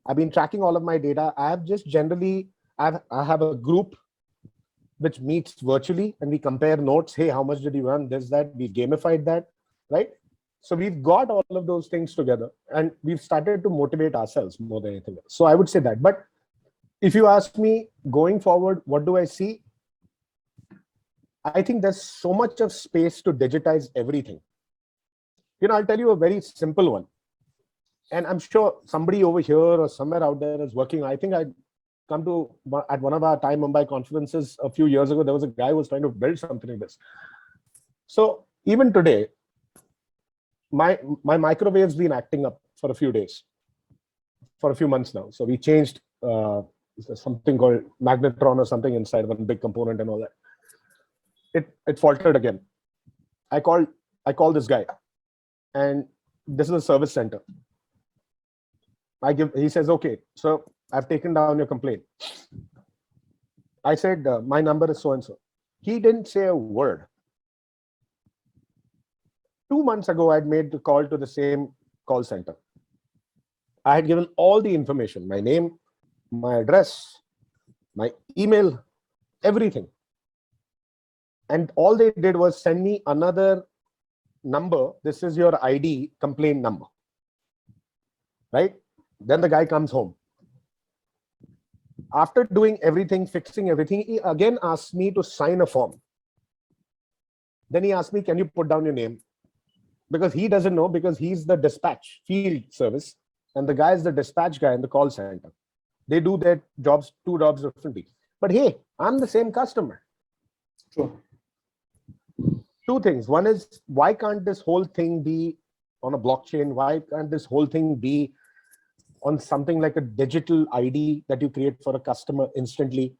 B: I've been tracking all of my data. I have just generally, I have a group which meets virtually and we compare notes. Hey, how much did you run? This, that. We gamified that, right? So we've got all of those things together and we've started to motivate ourselves more than anything else. So I would say that. But if you ask me going forward, what do I see? I think there's so much of space to digitize everything. I'll tell you a very simple one. And I'm sure somebody over here or somewhere out there is working. I think I'd come to, at one of our Time Mumbai conferences a few years ago, there was a guy who was trying to build something like this. So even today, my microwave's been acting up for a few days, for a few months now. So we changed something called magnetron or something inside one big component and all that. It faltered again. I call this guy, and this is a service center. He says, okay, so I've taken down your complaint. I said, my number is so and so. He didn't say a word. 2 months ago, I'd made the call to the same call center. I had given all the information, my name, my address, my email, everything. And all they did was send me another number. This is your ID complaint number, right? Then the guy comes home. After doing everything, fixing everything, he again asked me to sign a form. Then he asked me, can you put down your name? Because he doesn't know, because he's the dispatch field service, and the guy is the dispatch guy in the call center. They do their jobs, 2 jobs differently. But hey, I'm the same customer.
A: Sure.
B: 2 things. One is, why can't this whole thing be on a blockchain? Why can't this whole thing be on something like a digital ID that you create for a customer instantly?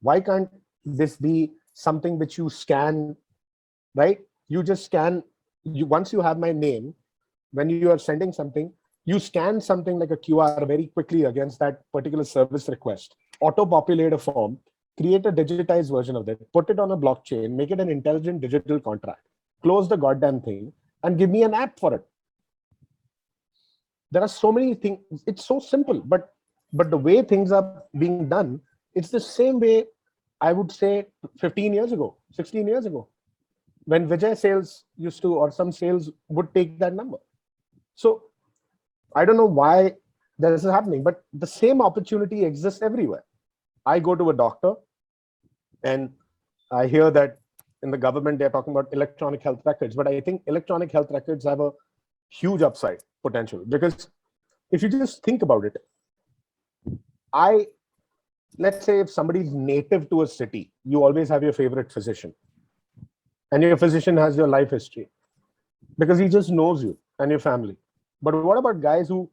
B: Why can't this be something which you scan, right? You just scan, once you have my name, when you are sending something, you scan something like a QR very quickly against that particular service request, auto-populate a form, create a digitized version of it, put it on a blockchain, make it an intelligent digital contract, close the goddamn thing, and give me an app for it. There are so many things. It's so simple, but the way things are being done, it's the same way I would say 15 years ago, 16 years ago, when Vijay sales used to, or some sales would take that number. So I don't know why this is happening, but the same opportunity exists everywhere. I go to a doctor and I hear that in the government, they're talking about electronic health records, but I think electronic health records have a huge upside potential, because if you just think about it, let's say if somebody's native to a city, you always have your favorite physician, and your physician has your life history because he just knows you and your family. But what about guys who,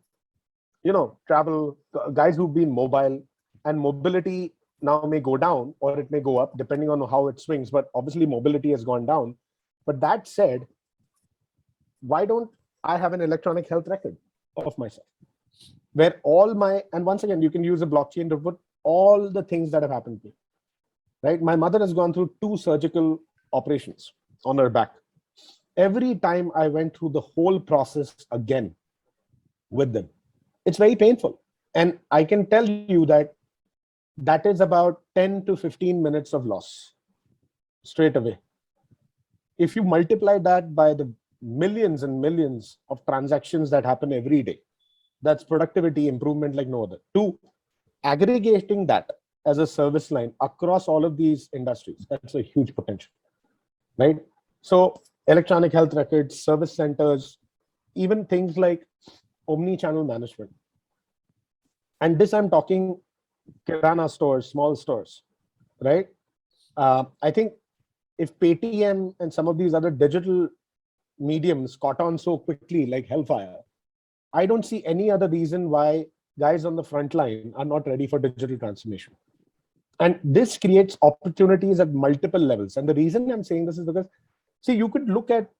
B: travel, guys who've been mobile, and mobility now may go down or it may go up depending on how it swings, but obviously mobility has gone down. But that said, why don't I have an electronic health record of myself, where all my, and once again, you can use a blockchain to put all the things that have happened to me, right? My mother has gone through 2 surgical operations on her back. Every time I went through the whole process again with them, it's very painful. And I can tell you that is about 10 to 15 minutes of loss straight away. If you multiply that by the millions and millions of transactions that happen every day, that's productivity improvement like no other. 2, aggregating that as a service line across all of these industries, that's a huge potential, right? So electronic health records, service centers, even things like omni-channel management. And this, I'm talking Kirana stores, small stores, right? I think if Paytm and some of these other digital mediums caught on so quickly, like Hellfire, I don't see any other reason why guys on the front line are not ready for digital transformation. And this creates opportunities at multiple levels. And the reason I'm saying this is because, see, you could look at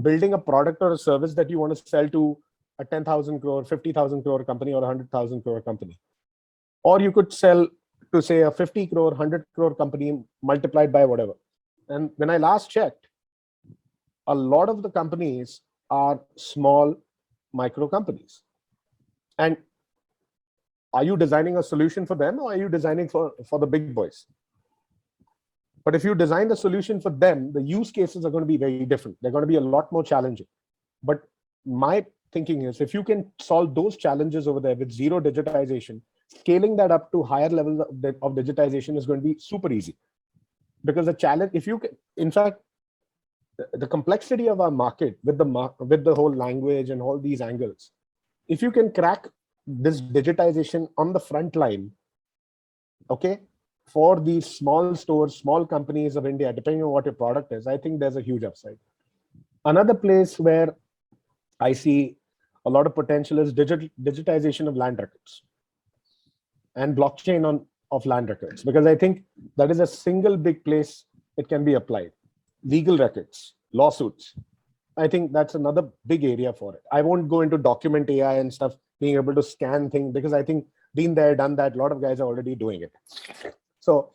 B: building a product or a service that you want to sell to a 10,000 crore, 50,000 crore company or 100,000 crore company. Or you could sell to, say, a 50 crore, 100 crore company multiplied by whatever. And when I last checked, a lot of the companies are small micro companies. And are you designing a solution for them, or are you designing for the big boys? But if you design the solution for them, the use cases are going to be very different. They're going to be a lot more challenging. But my thinking is, if you can solve those challenges over there with zero digitization, scaling that up to higher levels of digitization is going to be super easy. Because the challenge, if you can, in fact, the complexity of our market with the whole language and all these angles, if you can crack this digitization on the front line, okay, for these small stores, small companies of India, depending on what your product is, I think there's a huge upside. Another place where I see a lot of potential is digitization of land records. and blockchain of land records, because I think that is a single big place it can be applied. Legal records, lawsuits. I think that's another big area for it. I won't go into document AI and stuff, being able to scan things, because I think been there, done that. A lot of guys are already doing it. So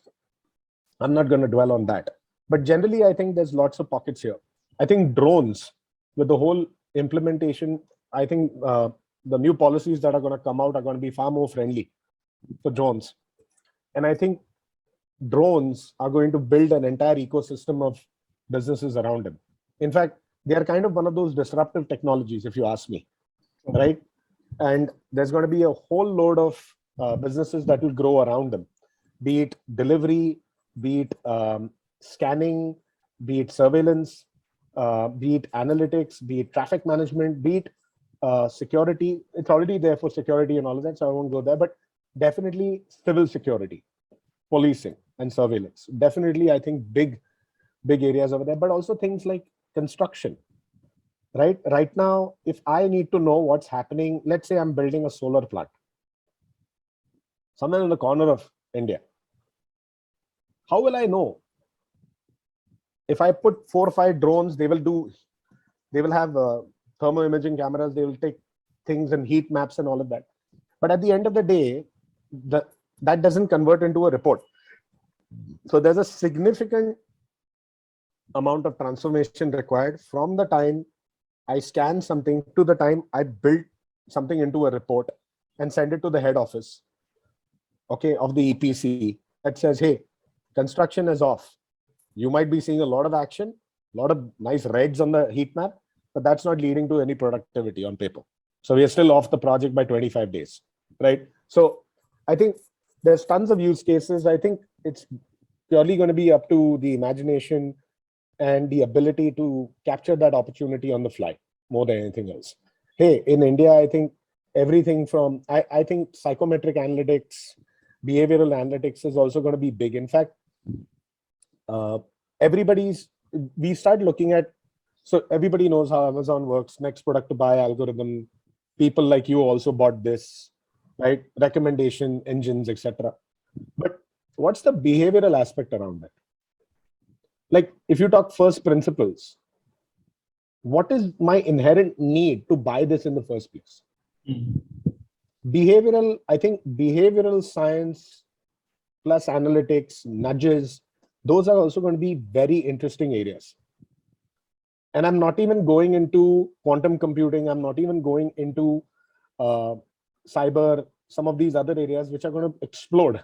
B: I'm not going to dwell on that. But generally, I think there's lots of pockets here. I think drones, with the whole implementation, I think the new policies that are going to come out are going to be far more friendly for drones. And I think drones are going to build an entire ecosystem of businesses around them. In fact, they are kind of one of those disruptive technologies, if you ask me, right? And there's going to be a whole load of businesses that will grow around them, be it delivery, be it scanning, be it surveillance, be it analytics, be it traffic management, be it security. It's already there for security and all of that, so I won't go there, but definitely civil security, policing and surveillance. Definitely, I think big areas over there, but also things like construction, right? Right now, if I need to know what's happening, let's say I'm building a solar plant somewhere in the corner of India. How will I know? If I put 4 or 5 drones, they will have thermo imaging cameras, they will take things and heat maps and all of that. But at the end of the day, that doesn't convert into a report. So there's a significant amount of transformation required from the time I scan something to the time I build something into a report and send it to the head office, okay, of the EPC that says, hey, construction is off. You might be seeing a lot of action, a lot of nice reds on the heat map, but that's not leading to any productivity on paper. So we are still off the project by 25 days, right? So I think there's tons of use cases. I think it's purely going to be up to the imagination and the ability to capture that opportunity on the fly more than anything else. Hey, in India, I think everything from, I think psychometric analytics, behavioral analytics is also going to be big. In fact, we start looking at, so everybody knows how Amazon works, next product to buy algorithm, people like you also bought this, right? Recommendation engines, etc. But what's the behavioral aspect around that? Like if you talk first principles, what is my inherent need to buy this in the first place? Behavioral, I think behavioral science plus analytics, nudges, those are also going to be very interesting areas. And I'm not even going into quantum computing. I'm not even going into cyber, some of these other areas which are going to explode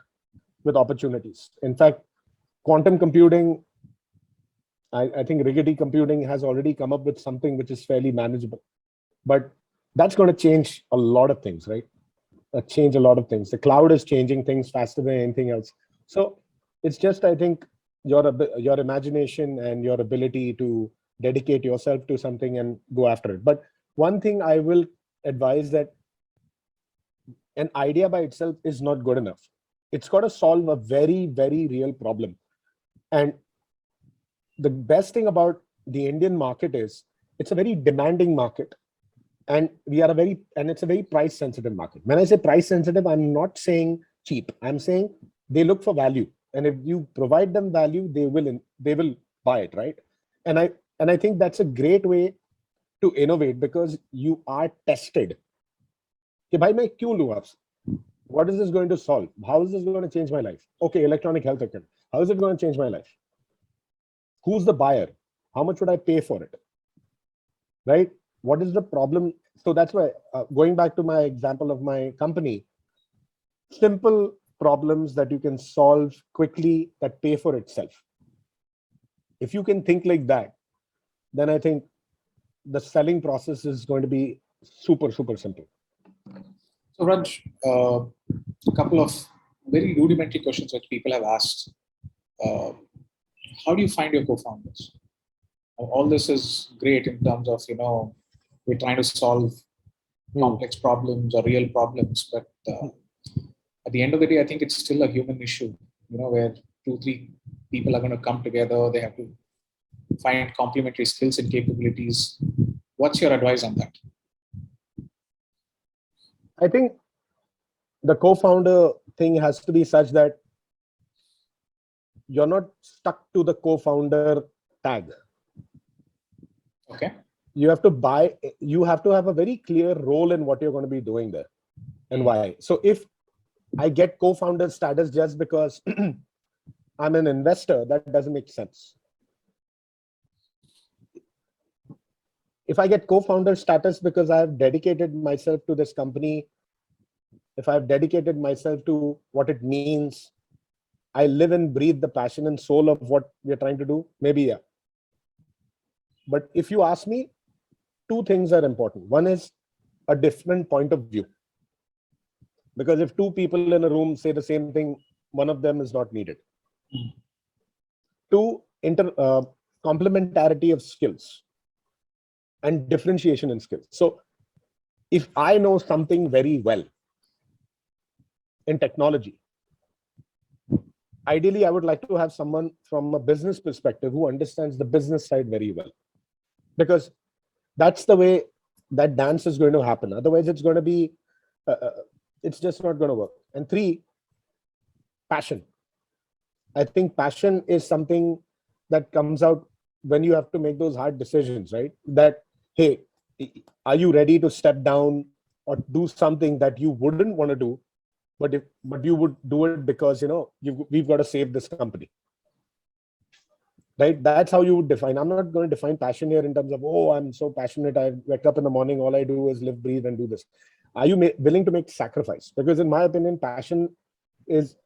B: with opportunities. In fact, quantum computing, I think riggedy computing has already come up with something which is fairly manageable. But that's going to change a lot of things, right? Change a lot of things. The cloud is changing things faster than anything else. So it's just, I think, your imagination and your ability to dedicate yourself to something and go after it. But one thing I will advise, that an idea by itself is not good enough. It's got to solve a very, very real problem. And the best thing about the Indian market is it's a very demanding market. And it's a very price sensitive market. When I say price sensitive, I'm not saying cheap. I'm saying they look for value. And if you provide them value, they will buy it, right? And I think that's a great way to innovate, because you are tested. What is this going to solve? How is this going to change my life? Okay, electronic health record. How is it going to change my life? Who's the buyer? How much would I pay for it? Right? What is the problem? So that's why, going back to my example of my company, simple problems that you can solve quickly that pay for itself. If you can think like that, then I think the selling process is going to be super, super simple.
A: So Raj, a couple of very rudimentary questions which people have asked. How do you find your co-founders? All this is great in terms of, we're trying to solve complex problems or real problems, but at the end of the day, I think it's still a human issue, where 2-3 people are going to come together. They have to find complementary skills and capabilities. What's your advice on that?
B: I think the co-founder thing has to be such that you're not stuck to the co-founder tag.
A: Okay.
B: You have to have a very clear role in what you're going to be doing there and why. So if I get co-founder status just because I'm an investor, that doesn't make sense. If I get co-founder status because I've dedicated myself to this company, if I've dedicated myself to what it means, I live and breathe the passion and soul of what we're trying to do, maybe, yeah. But if you ask me, two things are important. One is a different point of view. Because if two people in a room say the same thing, one of them is not needed. Two, complementarity of skills and differentiation in skills. So if I know something very well in technology, ideally, I would like to have someone from a business perspective who understands the business side very well, because that's the way that dance is going to happen. Otherwise, it's going to be, it's just not going to work. And three, passion. I think passion is something that comes out when you have to make those hard decisions, right? That, hey, are you ready to step down or do something that you wouldn't want to do, but you would do it because, we've got to save this company, right? That's how you would define. I'm not going to define passion here in terms of, oh, I'm so passionate, I wake up in the morning, all I do is live, breathe, and do this. Are you willing to make sacrifice? Because in my opinion,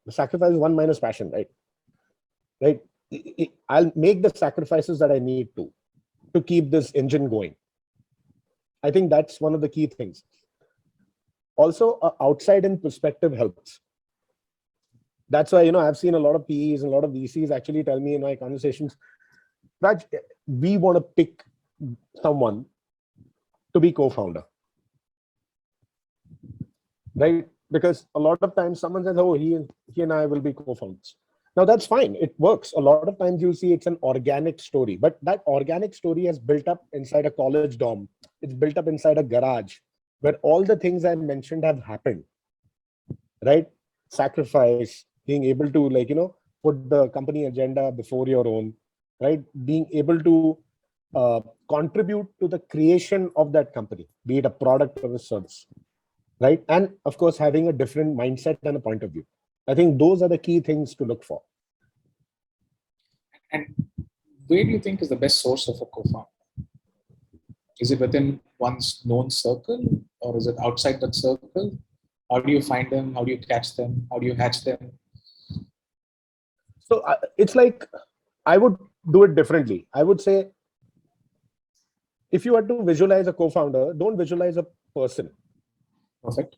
B: sacrifice is 1 minus passion, right? I'll make the sacrifices that I need to keep this engine going. I think that's one of the key things. Also, outside in perspective helps. That's why, I've seen a lot of PEs and a lot of VCs actually tell me in my conversations, Raj, we want to pick someone to be co-founder, right? Because a lot of times someone says, oh, he and I will be co-founders. Now that's fine. It works. A lot of times you'll see it's an organic story, but that organic story has built up inside a college dorm. It's built up inside a garage where all the things I mentioned have happened, right? Sacrifice, being able to put the company agenda before your own, right? Being able to contribute to the creation of that company, be it a product or a service, right? And of course, having a different mindset and a point of view. I think those are the key things to look for.
A: And where do you think is the best source of a co-founder? Is it within one's known circle, or is it outside that circle? How do you find them? How do you catch them? How do you hatch them?
B: So it's like, I would do it differently. I would say, if you are to visualize a co-founder, don't visualize a person.
A: Perfect.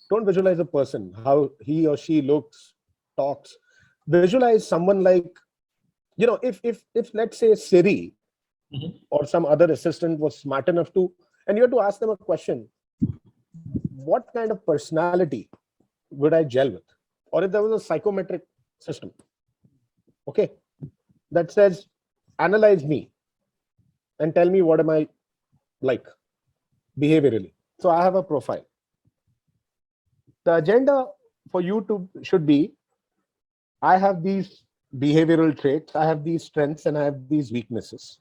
B: Don't visualize a person, how he or she looks, talks. Visualize someone like, if let's say Siri or some other assistant was smart enough to, and you have to ask them a question, what kind of personality would I gel with? Or if there was a psychometric system, okay, that says, analyze me and tell me what am I like behaviorally. So I have a profile. The agenda for you should be, I have these behavioral traits, I have these strengths, and I have these weaknesses.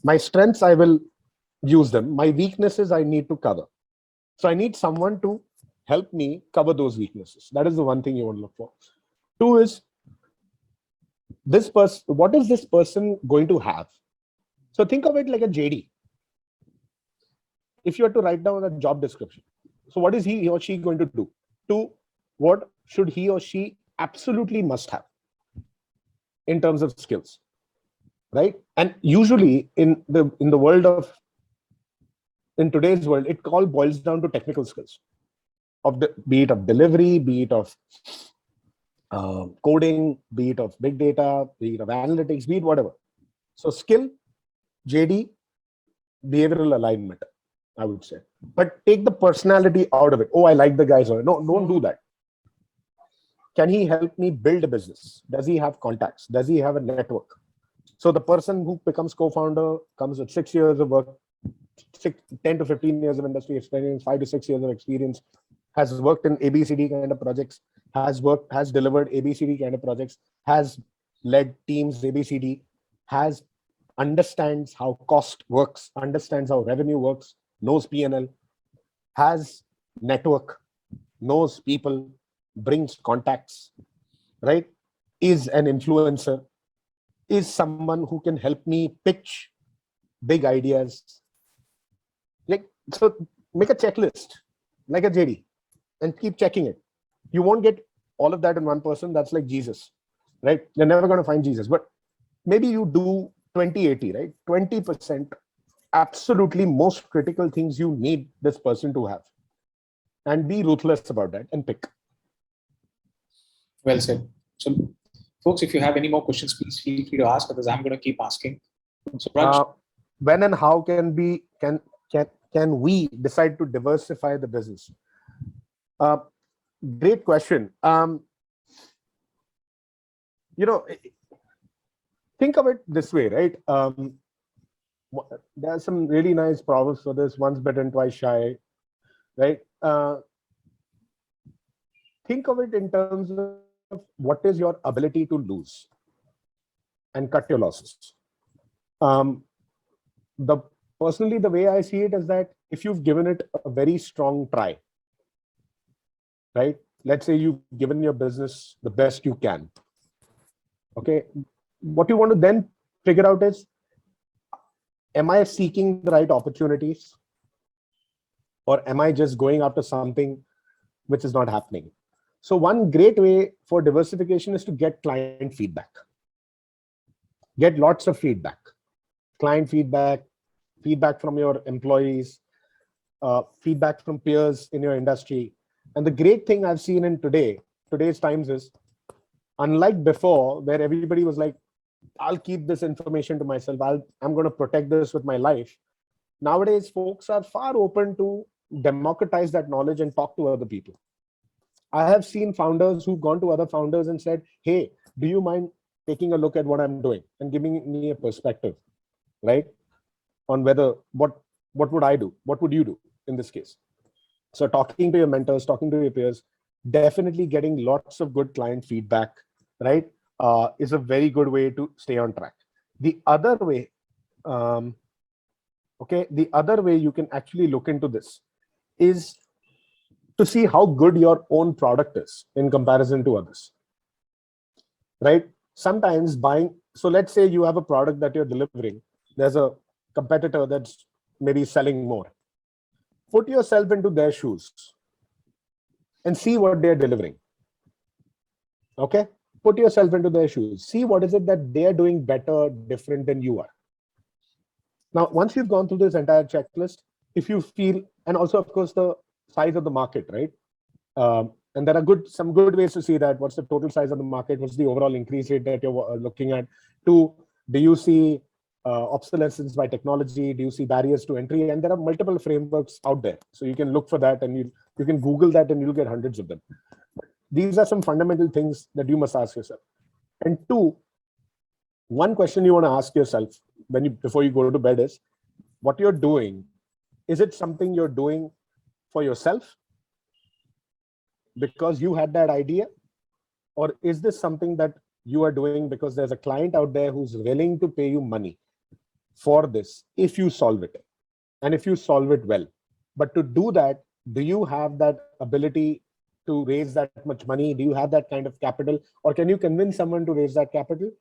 B: My strengths, I will use them. My weaknesses, I need to cover. So I need someone to help me cover those weaknesses. That is the one thing you want to look for. Two is, what is this person going to have? So think of it like a JD. If you had to write down a job description, so what is he or she going to do? Two, what should he or she absolutely must have in terms of skills, right? And usually in the world in today's world, it all boils down to technical skills, be it of delivery, be it of coding, be it of big data, be it of analytics, be it whatever. So skill, JD, behavioral alignment, I would say. But take the personality out of it. Oh, I like the guy. So no, don't do that. Can he help me build a business? Does he have contacts? Does he have a network? So the person who becomes co-founder comes with 6 years of work, 10 to 15 years of industry experience, 5 to 6 years of experience, has worked in ABCD kind of projects, has delivered ABCD kind of projects, has led teams ABCD, understands how cost works, understands how revenue works, knows P&L, has network, knows people, brings contacts, right? Is an influencer, is someone who can help me pitch big ideas. Like, so make a checklist like a JD and keep checking it. You won't get all of that in one person. That's like Jesus, right? You're never going to find Jesus, but maybe you do 20-80, right? 20% absolutely most critical things you need this person to have, and be ruthless about that and pick.
A: Well said. So folks, if you have any more questions, please feel free to ask, because I'm going to keep asking. So Raj,
B: when and how can we decide to diversify the business? Great question. Think of it this way, right? There are some really nice proverbs for this: once bitten, twice shy, right? Think of it in terms of what is your ability to lose and cut your losses. Personally, the way I see it is that if you've given it a very strong try, right? Let's say you've given your business the best you can. Okay. What you want to then figure out is, am I seeking the right opportunities, or am I just going after something which is not happening? So one great way for diversification is to get client feedback. Get lots of feedback, client feedback, feedback from your employees, feedback from peers in your industry. And the great thing I've seen in today's times is, unlike before, where everybody was like, I'll keep this information to myself, I'm going to protect this with my life. Nowadays, folks are far open to democratize that knowledge and talk to other people. I have seen founders who've gone to other founders and said, hey, do you mind taking a look at what I'm doing and giving me a perspective, right? On what would I do? What would you do in this case? So talking to your mentors, talking to your peers, definitely getting lots of good client feedback, right? Is a very good way to stay on track. The other way, the other way you can actually look into this is to see how good your own product is in comparison to others, right? Sometimes so let's say you have a product that you're delivering. There's a competitor that's maybe selling more. Put yourself into their shoes and see what they're delivering. Okay? Put yourself into their shoes. See what is it that they're doing better, different than you are. Now, once you've gone through this entire checklist, if you feel, and also, of course, the size of the market, right? And there are some good ways to see that. What's the total size of the market? What's the overall increase rate that you're looking at? 2, do you see obsolescence by technology? Do you see barriers to entry? And there are multiple frameworks out there. So you can look for that, and you can Google that, and you'll get hundreds of them. These are some fundamental things that you must ask yourself. And 2, one question you want to ask yourself before you go to bed is, what you're doing, is it something you're doing for yourself because you had that idea? Or is this something that you are doing because there's a client out there who's willing to pay you money for this if you solve it, and if you solve it well? But to do that, do you have that ability to raise that much money? Do you have that kind of capital, or can you convince someone to raise that capital?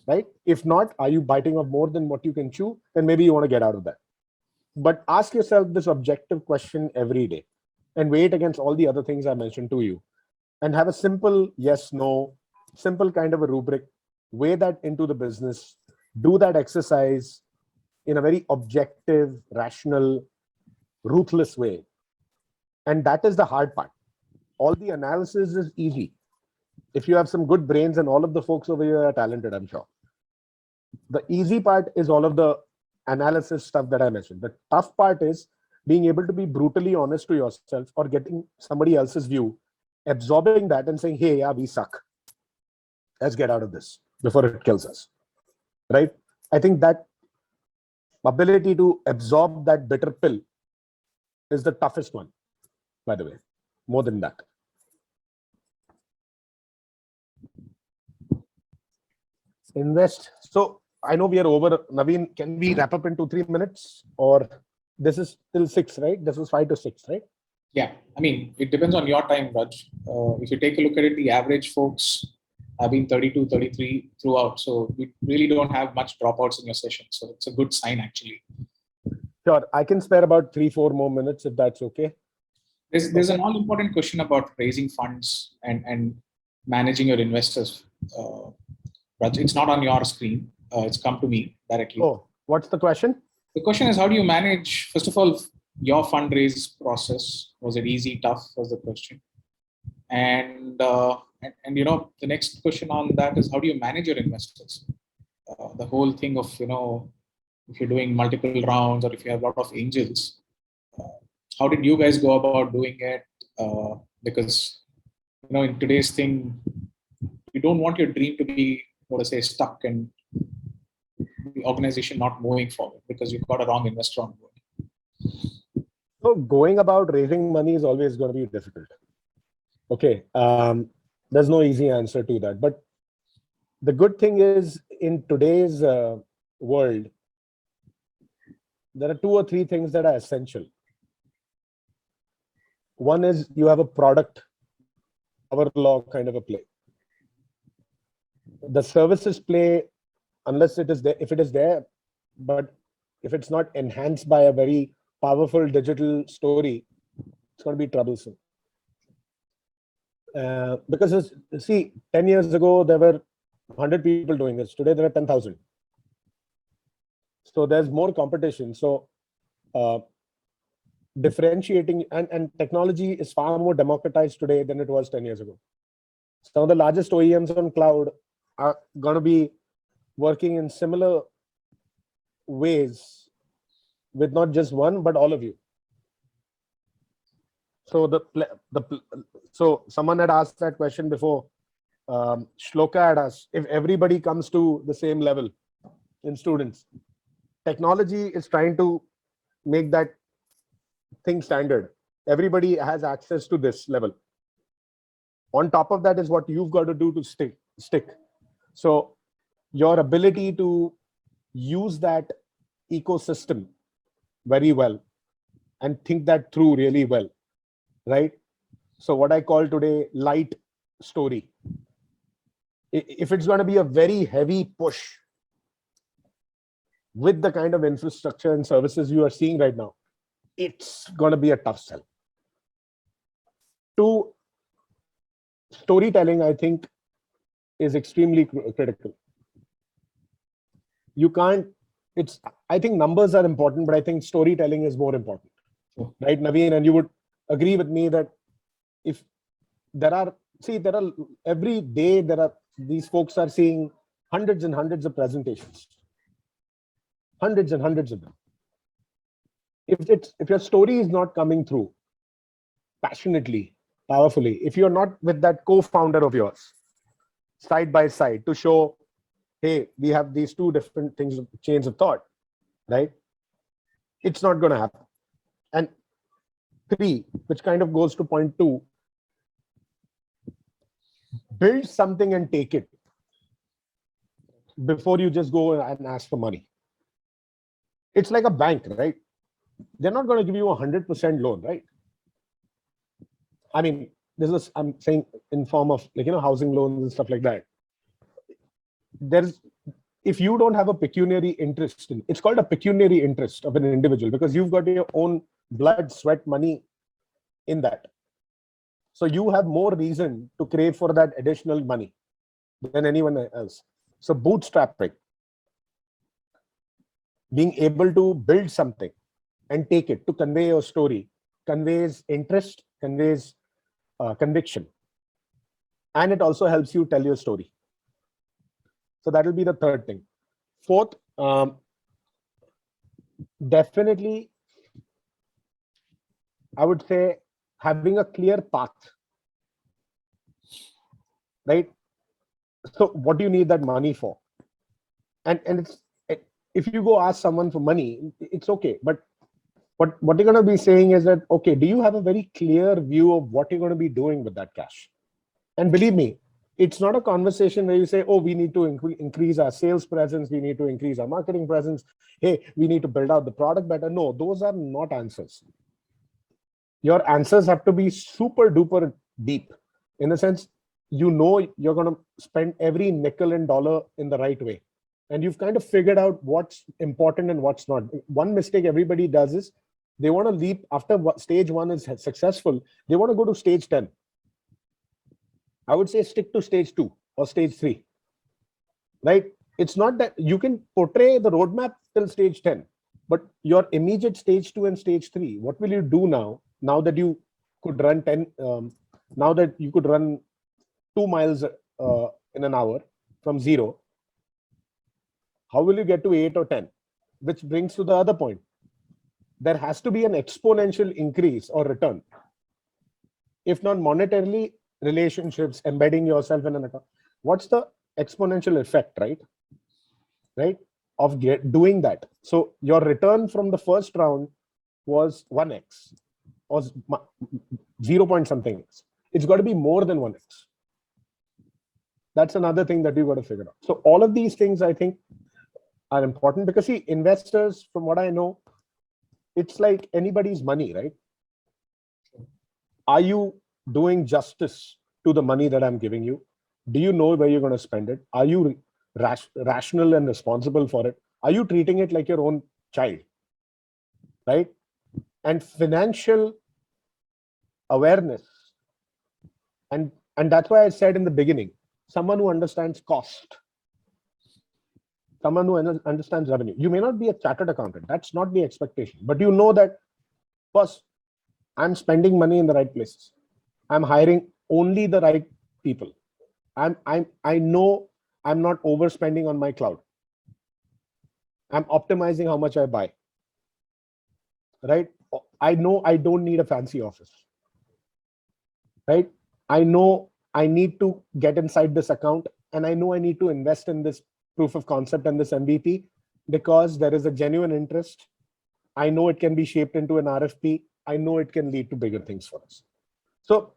B: Right? If not, are you biting off more than what you can chew? Then maybe you want to get out of that. But ask yourself this objective question every day and weigh it against all the other things I mentioned to you, and have a simple yes, no, simple kind of a rubric. Weigh that into the business. Do that exercise in a very objective, rational, ruthless way. And that is the hard part. All the analysis is easy if you have some good brains, and all of the folks over here are talented, I'm sure. The easy part is all of the analysis stuff that I mentioned. The tough part is being able to be brutally honest to yourself, or getting somebody else's view, absorbing that and saying, hey, yeah, we suck. Let's get out of this before it kills us, right? I think that ability to absorb that bitter pill is the toughest one. by the way, more than that. Invest. So I know we are over. Naveen, can we wrap up in 2-3 minutes? Or this is till 6, right? This was 5 to 6, right?
A: Yeah, I mean, it depends on your time, Raj. If you take a look at it, the average folks have been 32, 33 throughout. So we really don't have much dropouts in your session. So it's a good sign, actually.
B: Sure. I can spare about 3-4 more minutes if that's okay.
A: There's an all important question about raising funds and managing your investors. Raj, it's not on your screen. It's come to me directly.
B: Oh, what's the question?
A: The question is, how do you manage, first of all, your fundraise process? Was it easy, tough? Was the question. And you know, the next question on that is, how do you manage your investors? The whole thing of, you know, if you're doing multiple rounds or if you have a lot of angels, how did you guys go about doing it? Because, you know, in today's thing, you don't want your dream to be, what to say, stuck and the organization not moving forward because you've got a wrong investor on board.
B: So going about raising money is always going to be difficult. Okay. There's no easy answer to that. But the good thing is, in today's world, there are 2 or 3 things that are essential. One is you have a product, power law kind of a play. The services play, unless it is there, if it is there, but if it's not enhanced by a very powerful digital story, it's going to be troublesome. Because see, 10 years ago, there were 100 people doing this. Today, there are 10,000. So there's more competition. So differentiating and technology is far more democratized today than it was 10 years ago. Some of the largest OEMs on cloud are going to be working in similar ways with not just one, but all of you. So so someone had asked that question before. Shloka had asked, if everybody comes to the same level in students, technology is trying to make that thing standard. Everybody has access to this level. On top of that is what you've got to do to stick. So your ability to use that ecosystem very well and think that through really well, right? So what I call today light story. If it's going to be a very heavy push with the kind of infrastructure and services you are seeing right now, it's going to be a tough sell. 2, storytelling, I think, is extremely critical. You can't, I think numbers are important, but I think storytelling is more important. Right, Naveen? And you would agree with me that if every day these folks are seeing hundreds and hundreds of presentations, hundreds and hundreds of them. If your story is not coming through passionately, powerfully, if you're not with that co-founder of yours side by side to show, hey, we have these 2 different things, chains of thought, right? It's not going to happen. And 3, which kind of goes to point 2, build something and take it before you just go and ask for money. It's like a bank, right? They're not going to give you 100% loan, right? I mean, I'm saying in form of, like, you know, housing loans and stuff like that. If you don't have a pecuniary interest in, it's called a pecuniary interest of an individual, because you've got your own blood, sweat, money in that. So you have more reason to crave for that additional money than anyone else. So bootstrapping, being able to build something and take it to convey your story, conveys interest, conveys conviction. And it also helps you tell your story. So that will be the 3rd thing. 4th, definitely, I would say having a clear path, right? So what do you need that money for? And if you go ask someone for money, it's okay. But what you're going to be saying is that, okay, do you have a very clear view of what you're going to be doing with that cash? And believe me, it's not a conversation where you say, oh, we need to increase our sales presence, we need to increase our marketing presence, hey, we need to build out the product better. No, those are not answers. Your answers have to be super duper deep, in the sense, you know, you're going to spend every nickel and dollar in the right way. And you've kind of figured out what's important and what's not. One mistake everybody does is they want to leap after stage 1 is successful. They want to go to stage 10. I would say stick to stage 2 or stage 3, right? It's not that you can portray the roadmap till stage 10, but your immediate stage 2 and stage 3, what will you do now? Now that you could run 2 miles in an hour from 0, how will you get to 8 or 10? Which brings to the other point. There has to be an exponential increase or return. If not monetarily, relationships, embedding yourself in an account. What's the exponential effect, right? Of doing that. So your return from the first round was 1x or 0 point something x. It's got to be more than 1x. That's another thing that we've got to figure out. So all of these things, I think, are important, because see, investors, from what I know, it's like anybody's money, right? Are you doing justice to the money that I'm giving you? Do you know where you're going to spend it? Are you rational and responsible for it? Are you treating it like your own child, right? And financial awareness, and that's why I said in the beginning, someone who understands cost, someone who understands revenue. You may not be a chartered accountant, that's not the expectation, but you know that, first, I'm spending money in the right places. I'm hiring only the right people. I know I'm not overspending on my cloud. I'm optimizing how much I buy, right? I know I don't need a fancy office, right? I know I need to get inside this account, and I know I need to invest in this proof of concept and this MVP because there is a genuine interest. I know it can be shaped into an RFP. I know it can lead to bigger things for us. So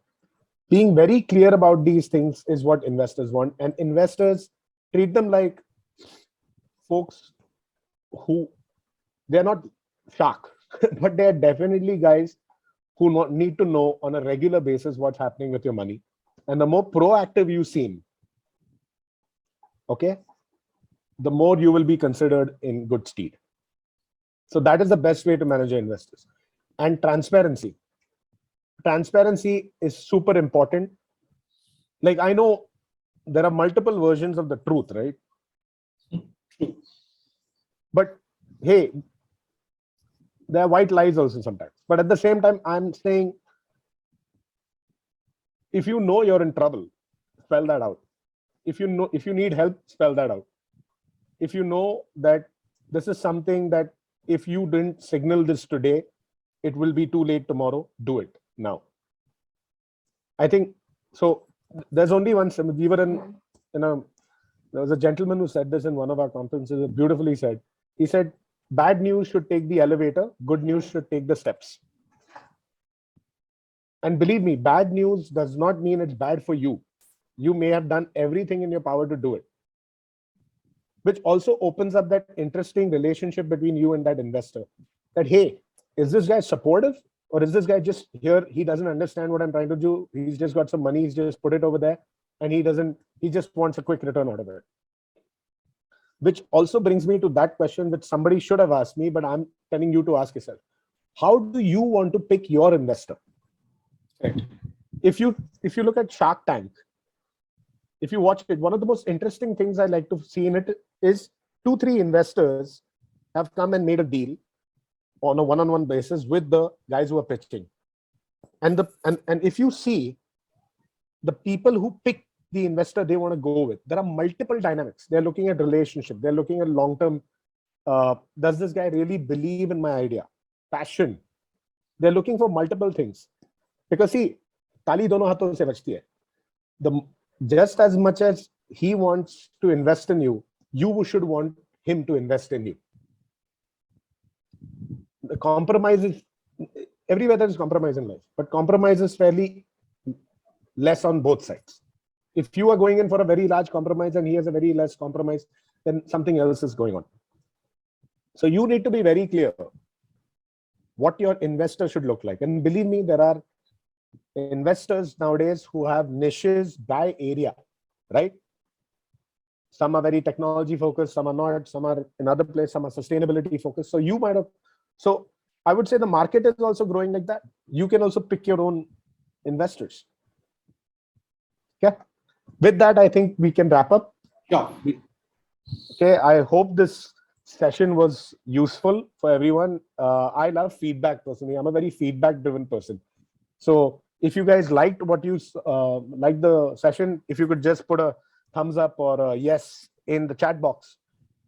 B: being very clear about these things is what investors want, and investors treat them like folks who, they're not shark, but they're definitely guys who need to know on a regular basis what's happening with your money. And the more proactive you seem, okay, the more you will be considered in good stead. So that is the best way to manage your investors. And transparency. Transparency is super important. Like, I know there are multiple versions of the truth, right? But hey, there are white lies also sometimes. But at the same time, I'm saying, if you know you're in trouble, spell that out. If you need help, spell that out. If you know that this is something that if you didn't signal this today, it will be too late tomorrow, do it now. I think so. There's only one. We were there was a gentleman who said this in one of our conferences. Beautifully said. He said, bad news should take the elevator, good news should take the steps. And believe me, bad news does not mean it's bad for you. You may have done everything in your power to do it, which also opens up that interesting relationship between you and that investor. That, hey, is this guy supportive, or is this guy just here? He doesn't understand what I'm trying to do. He's just got some money. He's just put it over there, and he just wants a quick return out of it. Which also brings me to that question that somebody should have asked me, but I'm telling you to ask yourself. How do you want to pick your investor? Right. If you look at Shark Tank, if you watch it, one of the most interesting things I like to see in it is 2-3 investors have come and made a deal on a one-on-one basis with the guys who are pitching. And if you see the people who pick the investor they want to go with, there are multiple dynamics. They're looking at relationship. They're looking at long-term. Does this guy really believe in my idea? Passion. They're looking for multiple things. Because see, tali dono haathon se bachti hai. Just as much as he wants to invest in you, you should want him to invest in you. the compromise is everywhere there is compromise in life, but compromise is fairly less on both sides. If you are going in for a very large compromise and he has a very less compromise, then something else is going on. So you need to be very clear what your investor should look like. And believe me, there are investors nowadays who have niches by area, right? Some are very technology focused, some are not, some are in other place, some are sustainability focused. So you might have, so I would say the market is also growing like that. You can also pick your own investors. Okay. With that, I think we can wrap up.
A: Yeah.
B: Okay. I hope this session was useful for everyone. I love feedback personally. I'm a very feedback driven person. So if you guys liked what you liked the session, if you could just put a thumbs up or a yes in the chat box,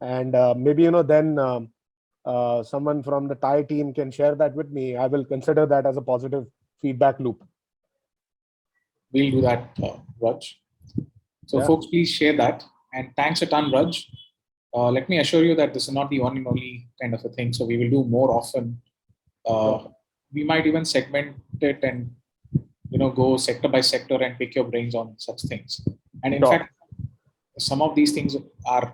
B: and maybe, you know, then someone from the Thai team can share that with me. I will consider that as a positive feedback loop.
A: We'll do that, Raj. So folks, please share that. And thanks a ton, Raj. Let me assure you that this is not the one and only kind of a thing. So we will do more often. We might even segment it and, you know, go sector by sector and pick your brains on such things. And in fact, some of these things are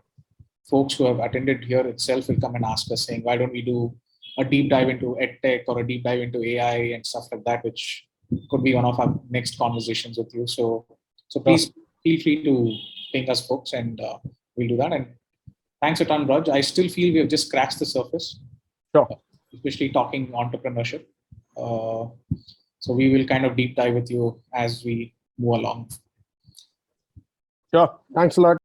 A: folks who have attended here itself will come and ask us saying, why don't we do a deep dive into EdTech or a deep dive into AI and stuff like that, which could be one of our next conversations with you. So please feel free to ping us, folks, and we'll do that. And thanks a ton, Raj. I still feel we have just scratched the surface, especially talking entrepreneurship. So we will kind of deep dive with you as we move along.
B: Sure. Thanks a lot.